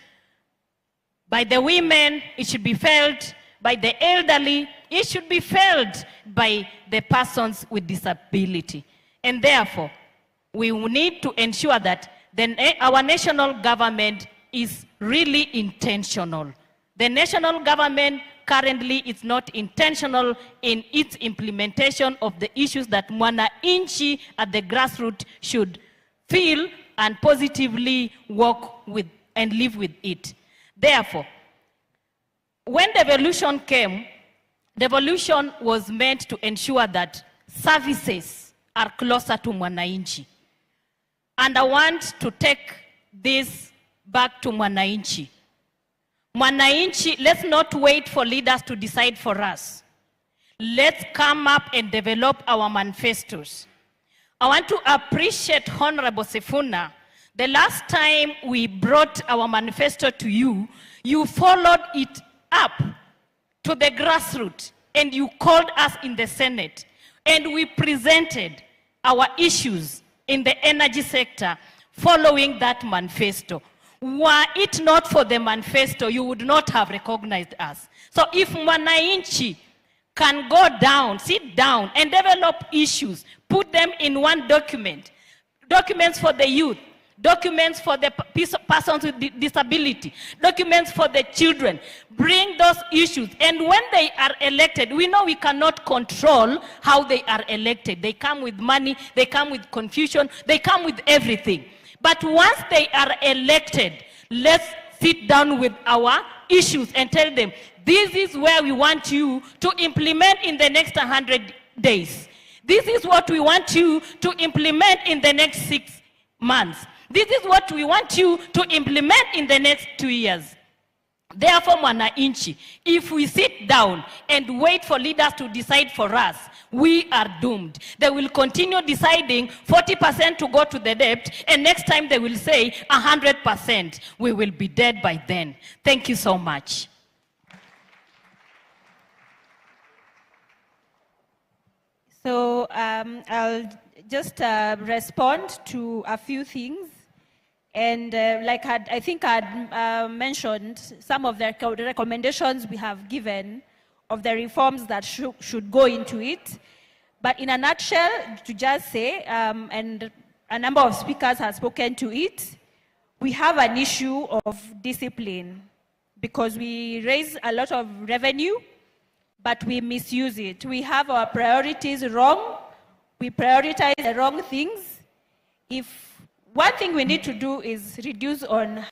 by the women, it should be felt by the elderly, it should be felt by the persons with disability. And therefore, we need to ensure that our national government is really intentional. The national government currently is not intentional in its implementation of the issues that mwananchi at the grassroots should feel and positively work with and live with it. Therefore, when devolution came, devolution was meant to ensure that services are closer to mwananchi. And I want to take this back to mwananchi. Mwananchi, let's not wait for leaders to decide for us. Let's come up and develop our manifestos. I want to appreciate Honorable Sifuna. The last time we brought our manifesto to you, you followed it up to the grassroots and you called us in the Senate and we presented our issues in the energy sector following that manifesto. Were it not for the manifesto, you would not have recognized us. So if mwananchi can go down, sit down and develop issues, put them in one document, documents for the youth, documents for the persons with disability, documents for the children, bring those issues. And when they are elected, we know we cannot control how they are elected. They come with money, they come with confusion, they come with everything. But once they are elected, let's sit down with our issues and tell them, this is where we want you to implement in the next 100 days. This is what we want you to implement in the next 6 months. This is what we want you to implement in the next 2 years. Therefore, mwananchi, if we sit down and wait for leaders to decide for us, we are doomed. They will continue deciding 40% to go to the debt, and next time they will say 100%. We will be dead by then. Thank you so much. So I'll just respond to a few things. And like I think I'd mentioned some of the recommendations we have given of the reforms that should go into it. But in a nutshell, to just say, and a number of speakers have spoken to it, we have an issue of discipline because we raise a lot of revenue, but we misuse it. We have our priorities wrong. We prioritize the wrong things. One thing we need to do is reduce on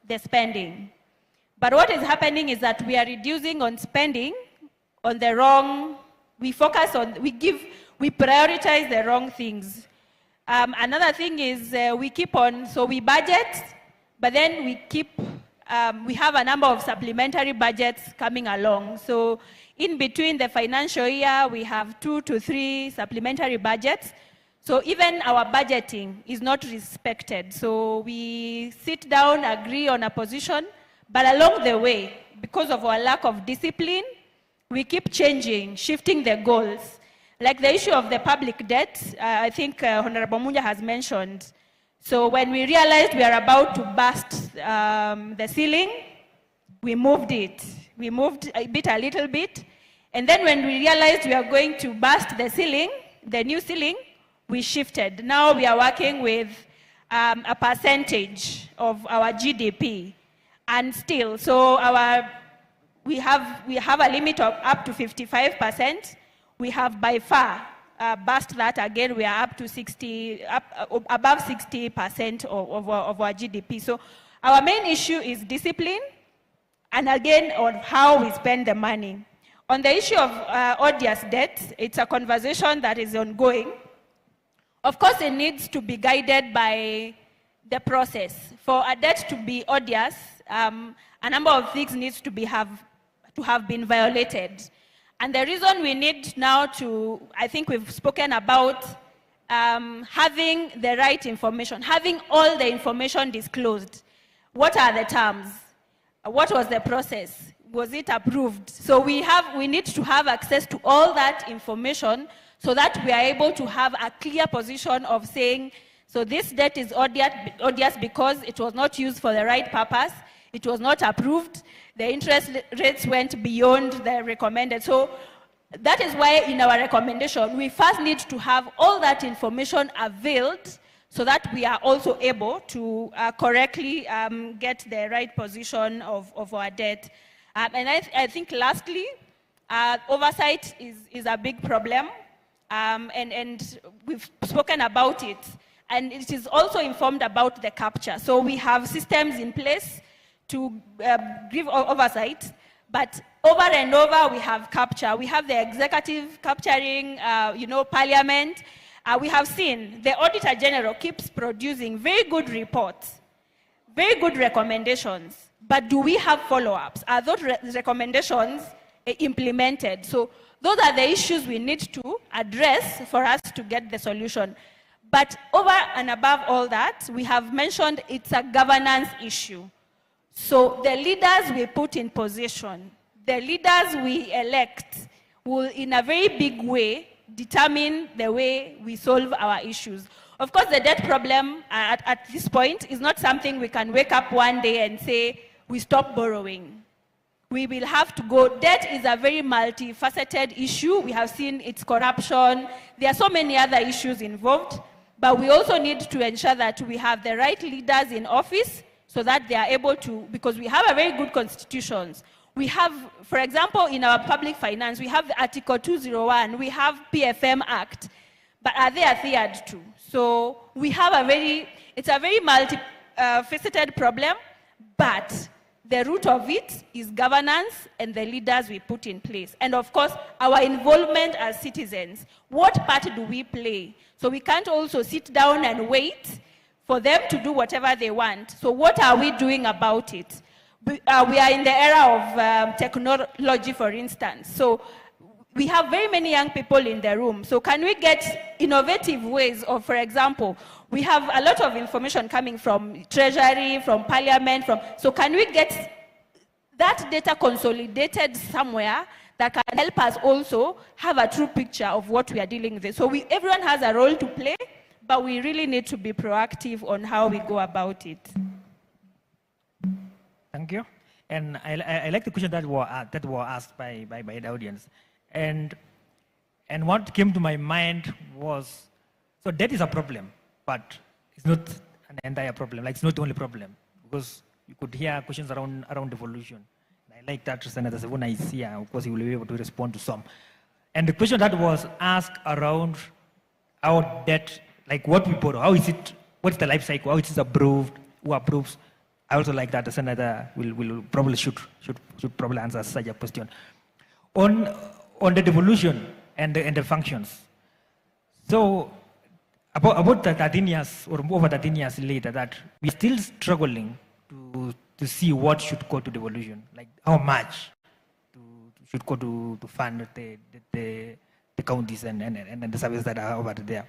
the spending. But what is happening is that we are reducing on spending on the wrong, we prioritize the wrong things. Another thing is we budget, but then we keep we have a number of supplementary budgets coming along. So in between the financial year, we have 2 to 3 supplementary budgets. So even our budgeting is not respected. So we sit down, agree on a position, but along the way, because of our lack of discipline, we keep changing, shifting the goals. Like the issue of the public debt, I think Honorable Munya has mentioned. So when we realized we are about to burst the ceiling, we moved it. We moved a little bit. And then when we realized we are going to burst the ceiling, the new ceiling, we shifted. Now we are working with a percentage of our GDP. And still, so we have a limit of up to 55%. We have by far burst that again. We are up to above 60% of our GDP. So our main issue is discipline, and again on how we spend the money. On the issue of odious debt, it's a conversation that is ongoing. Of course, it needs to be guided by the process. For a debt to be odious, a number of things needs to have been violated. And the reason we need now to, I think we've spoken about having the right information, having all the information disclosed. What are the terms? What was the process? Was it approved? So we need to have access to all that information so that we are able to have a clear position of saying, so this debt is odious because it was not used for the right purpose, it was not approved, the interest rates went beyond the recommended. So that is why in our recommendation, we first need to have all that information availed so that we are also able to correctly get the right position of our debt. And I think lastly, oversight is a big problem, and we've spoken about it. And it is also informed about the capture. So we have systems in place to give oversight, but over and over we have capture. We have the executive capturing, Parliament. We have seen the Auditor General keeps producing very good reports, very good recommendations, but do we have follow-ups? Are those recommendations implemented? So those are the issues we need to address for us to get the solution. But over and above all that, we have mentioned it's a governance issue. So the leaders we put in position, the leaders we elect, will in a very big way determine the way we solve our issues. Of course, the debt problem at this point is not something we can wake up one day and say, we stop borrowing. We will have to go. Debt is a very multifaceted issue. We have seen its corruption. There are so many other issues involved. But we also need to ensure that we have the right leaders in office so that they are able to, because we have a very good constitutions. We have, for example, in our public finance, we have the Article 201, we have PFM Act, but are they adhered to? So we have it's a very multifaceted problem, but the root of it is governance and the leaders we put in place. And of course, our involvement as citizens. What part do we play? So we can't also sit down and wait for them to do whatever they want. So what are we doing about it? We are in the era of technology, for instance. So we have very many young people in the room. So can we get innovative ways of, for example, we have a lot of information coming from Treasury, from Parliament, so can we get that data consolidated somewhere that can help us also have a true picture of what we are dealing with? So everyone has a role to play, but we really need to be proactive on how we go about it. Thank you. And I like the question that were asked by the audience. And what came to my mind was, so debt is a problem, but it's not an entire problem. Like, it's not the only problem, because you could hear questions around devolution. I like that Senator Sevuna is here. Of course, he will be able to respond to some. And the question that was asked around our debt, like what we borrow, how is it, what's the life cycle, how it is approved, who approves? I also like that the Senator will probably should probably answer such a question. On the devolution and the functions. So about the 13 years or over 13 years later, that we're still struggling to to see what should go to devolution, like how much should go to fund the counties and the services that are over there.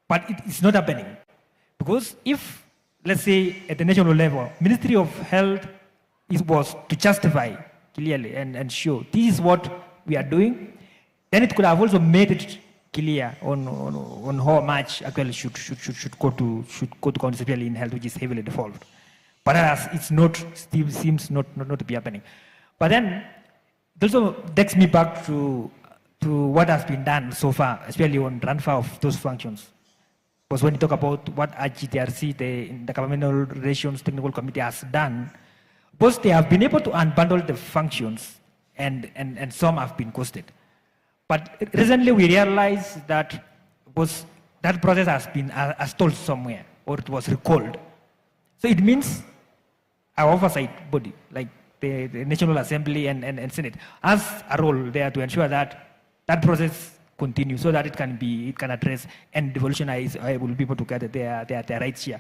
But it is not happening. Because if, let's say, at the national level, Ministry of Health was to justify clearly and show this is what we are doing, then it could have also made it clear on how much actually should go to counties, especially in health, which is heavily devolved. But as it's not, still seems not to be happening. But then it also takes me back to what has been done so far, especially on transfer of those functions. Because when you talk about what GTRC, the Governmental Relations Technical Committee, has done, because they have been able to unbundle the functions and some have been costed. But recently we realized that that process has been stalled somewhere or it was recalled. So it means our oversight body, like the National Assembly and Senate, has a role there to ensure that that process continue so that it can address and devolutionize able people to get their rights here.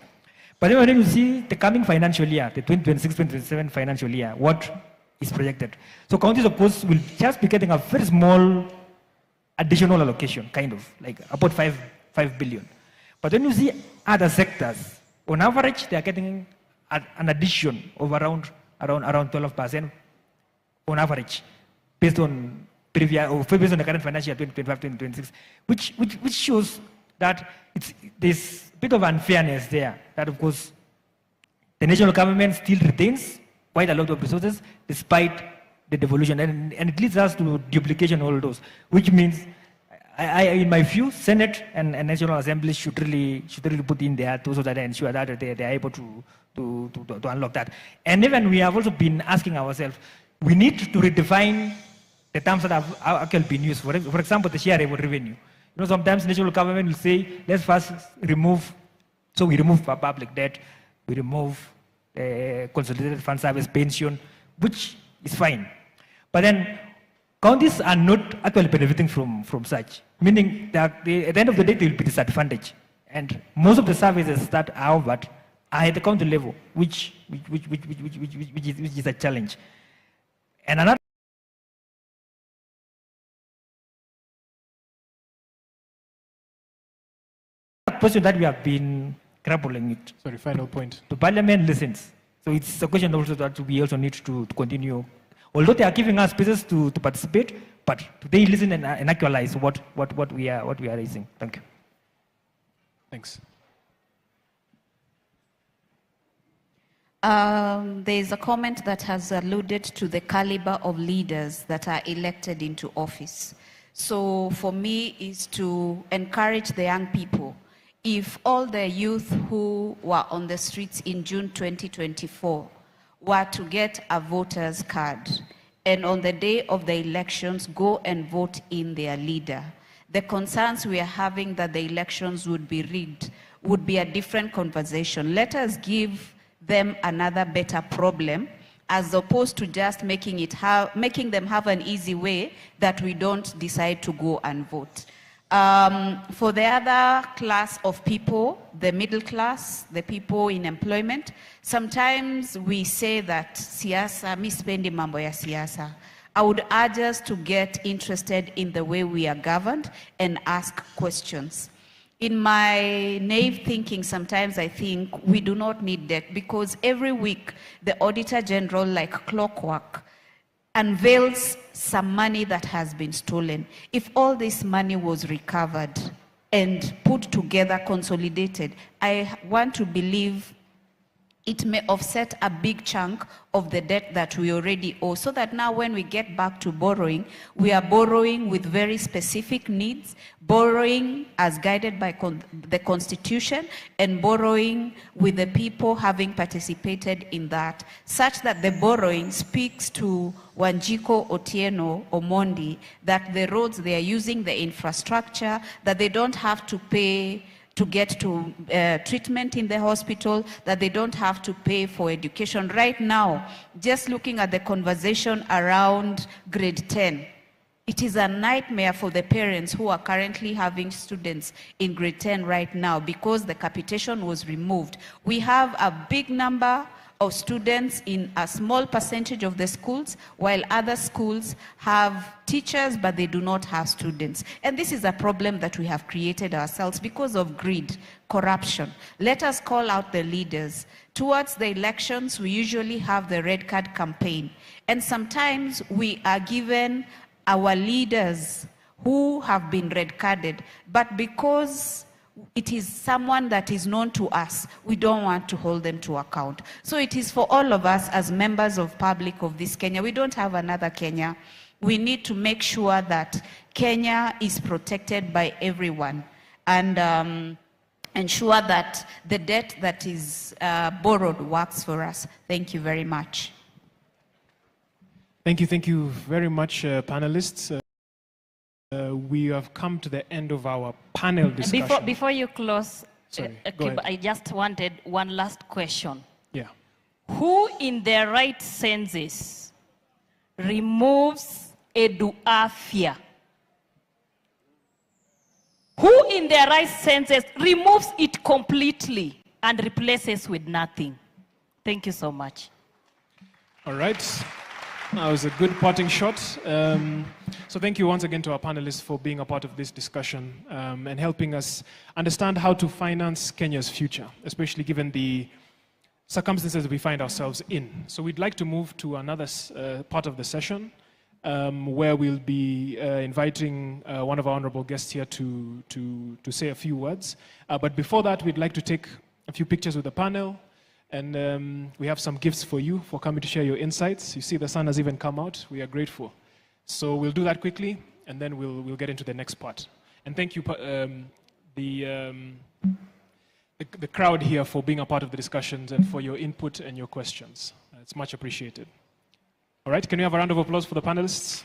But then when you see the coming financial year, the 2026-2027 financial year, what is projected? So counties, of course, will just be getting a very small additional allocation, kind of, like about 5 billion. But when you see other sectors, on average, they are getting an addition of around 12% on average, based on previous or based on the current financial year 2025-2026, which shows that there's a bit of unfairness there. That of course the national government still retains quite a lot of resources despite the devolution, and it leads us to duplication of all those, which means in my view, Senate and National Assembly should really put in there so that they ensure that they are able to unlock that. And even we have also been asking ourselves, we need to redefine the terms that have actually been used. For example, the shareable revenue. You know, sometimes national government will say, let's first remove, so we remove public debt, we remove consolidated fund service pension, which is fine. But then counties are not actually benefiting from such, meaning that at the end of the day, they will be disadvantaged. And most of the services that are offered are at the county level, which is a challenge. And another question that we have been grappling with. Sorry, final point. The parliament listens. So it's a question also that we also need to continue. Although they are giving us spaces to participate, but they listen and actualize what we are raising. Thank you. Thanks. There's a comment that has alluded to the caliber of leaders that are elected into office. So for me is to encourage the young people. If all the youth who were on the streets in June 2024 were to get a voter's card and on the day of the elections go and vote in their leader, the concerns we are having that the elections would be rigged would be a different conversation. Let us give them another better problem as opposed to just making them have an easy way that we don't decide to go and vote. For the other class of people, the middle class, the people in employment, sometimes we say that siasa, mi sipendi mambo ya siasa. I would urge us to get interested in the way we are governed and ask questions. In my naive thinking, sometimes I think we do not need that because every week the Auditor General, like clockwork, unveils some money that has been stolen. If all this money was recovered and put together, consolidated, I want to believe it may offset a big chunk of the debt that we already owe, so that now when we get back to borrowing, we are borrowing with very specific needs, borrowing as guided by the Constitution, and borrowing with the people having participated in that, such that the borrowing speaks to Wanjiko, Otieno, Omondi, that the roads they are using, the infrastructure, that they don't have to pay to get to treatment in the hospital, that they don't have to pay for education. Right now, just looking at the conversation around grade 10, it is a nightmare for the parents who are currently having students in grade 10 right now because the capitation was removed. We have a big number of students in a small percentage of the schools, while other schools have teachers, but they do not have students. And this is a problem that we have created ourselves because of greed, corruption. Let us call out the leaders. Towards the elections, we usually have the red card campaign. And sometimes we are given our leaders who have been red carded, but because it is someone that is known to us, we don't want to hold them to account. So it is for all of us as members of public of this Kenya. We don't have another Kenya. We need to make sure that Kenya is protected by everyone and ensure that the debt that is borrowed works for us. Thank you very much. Thank you very much, panelists. We have come to the end of our panel discussion. Before you close, Sorry, I just wanted one last question. Yeah. Who in their right senses removes Eduafia? Who in their right senses removes it completely and replaces with nothing? Thank you so much. All right. That was a good parting shot. So thank you once again to our panelists for being a part of this discussion and helping us understand how to finance Kenya's future, especially given the circumstances we find ourselves in. So we'd like to move to another part of the session where we'll be inviting one of our honorable guests here to say a few words. But before that, we'd like to take a few pictures with the panel. And we have some gifts for you for coming to share your insights. You see the sun has even come out. We are grateful. So we'll do that quickly, and then we'll get into the next part. And thank you, the crowd here for being a part of the discussions and for your input and your questions. It's much appreciated. All right, can we have a round of applause for the panelists?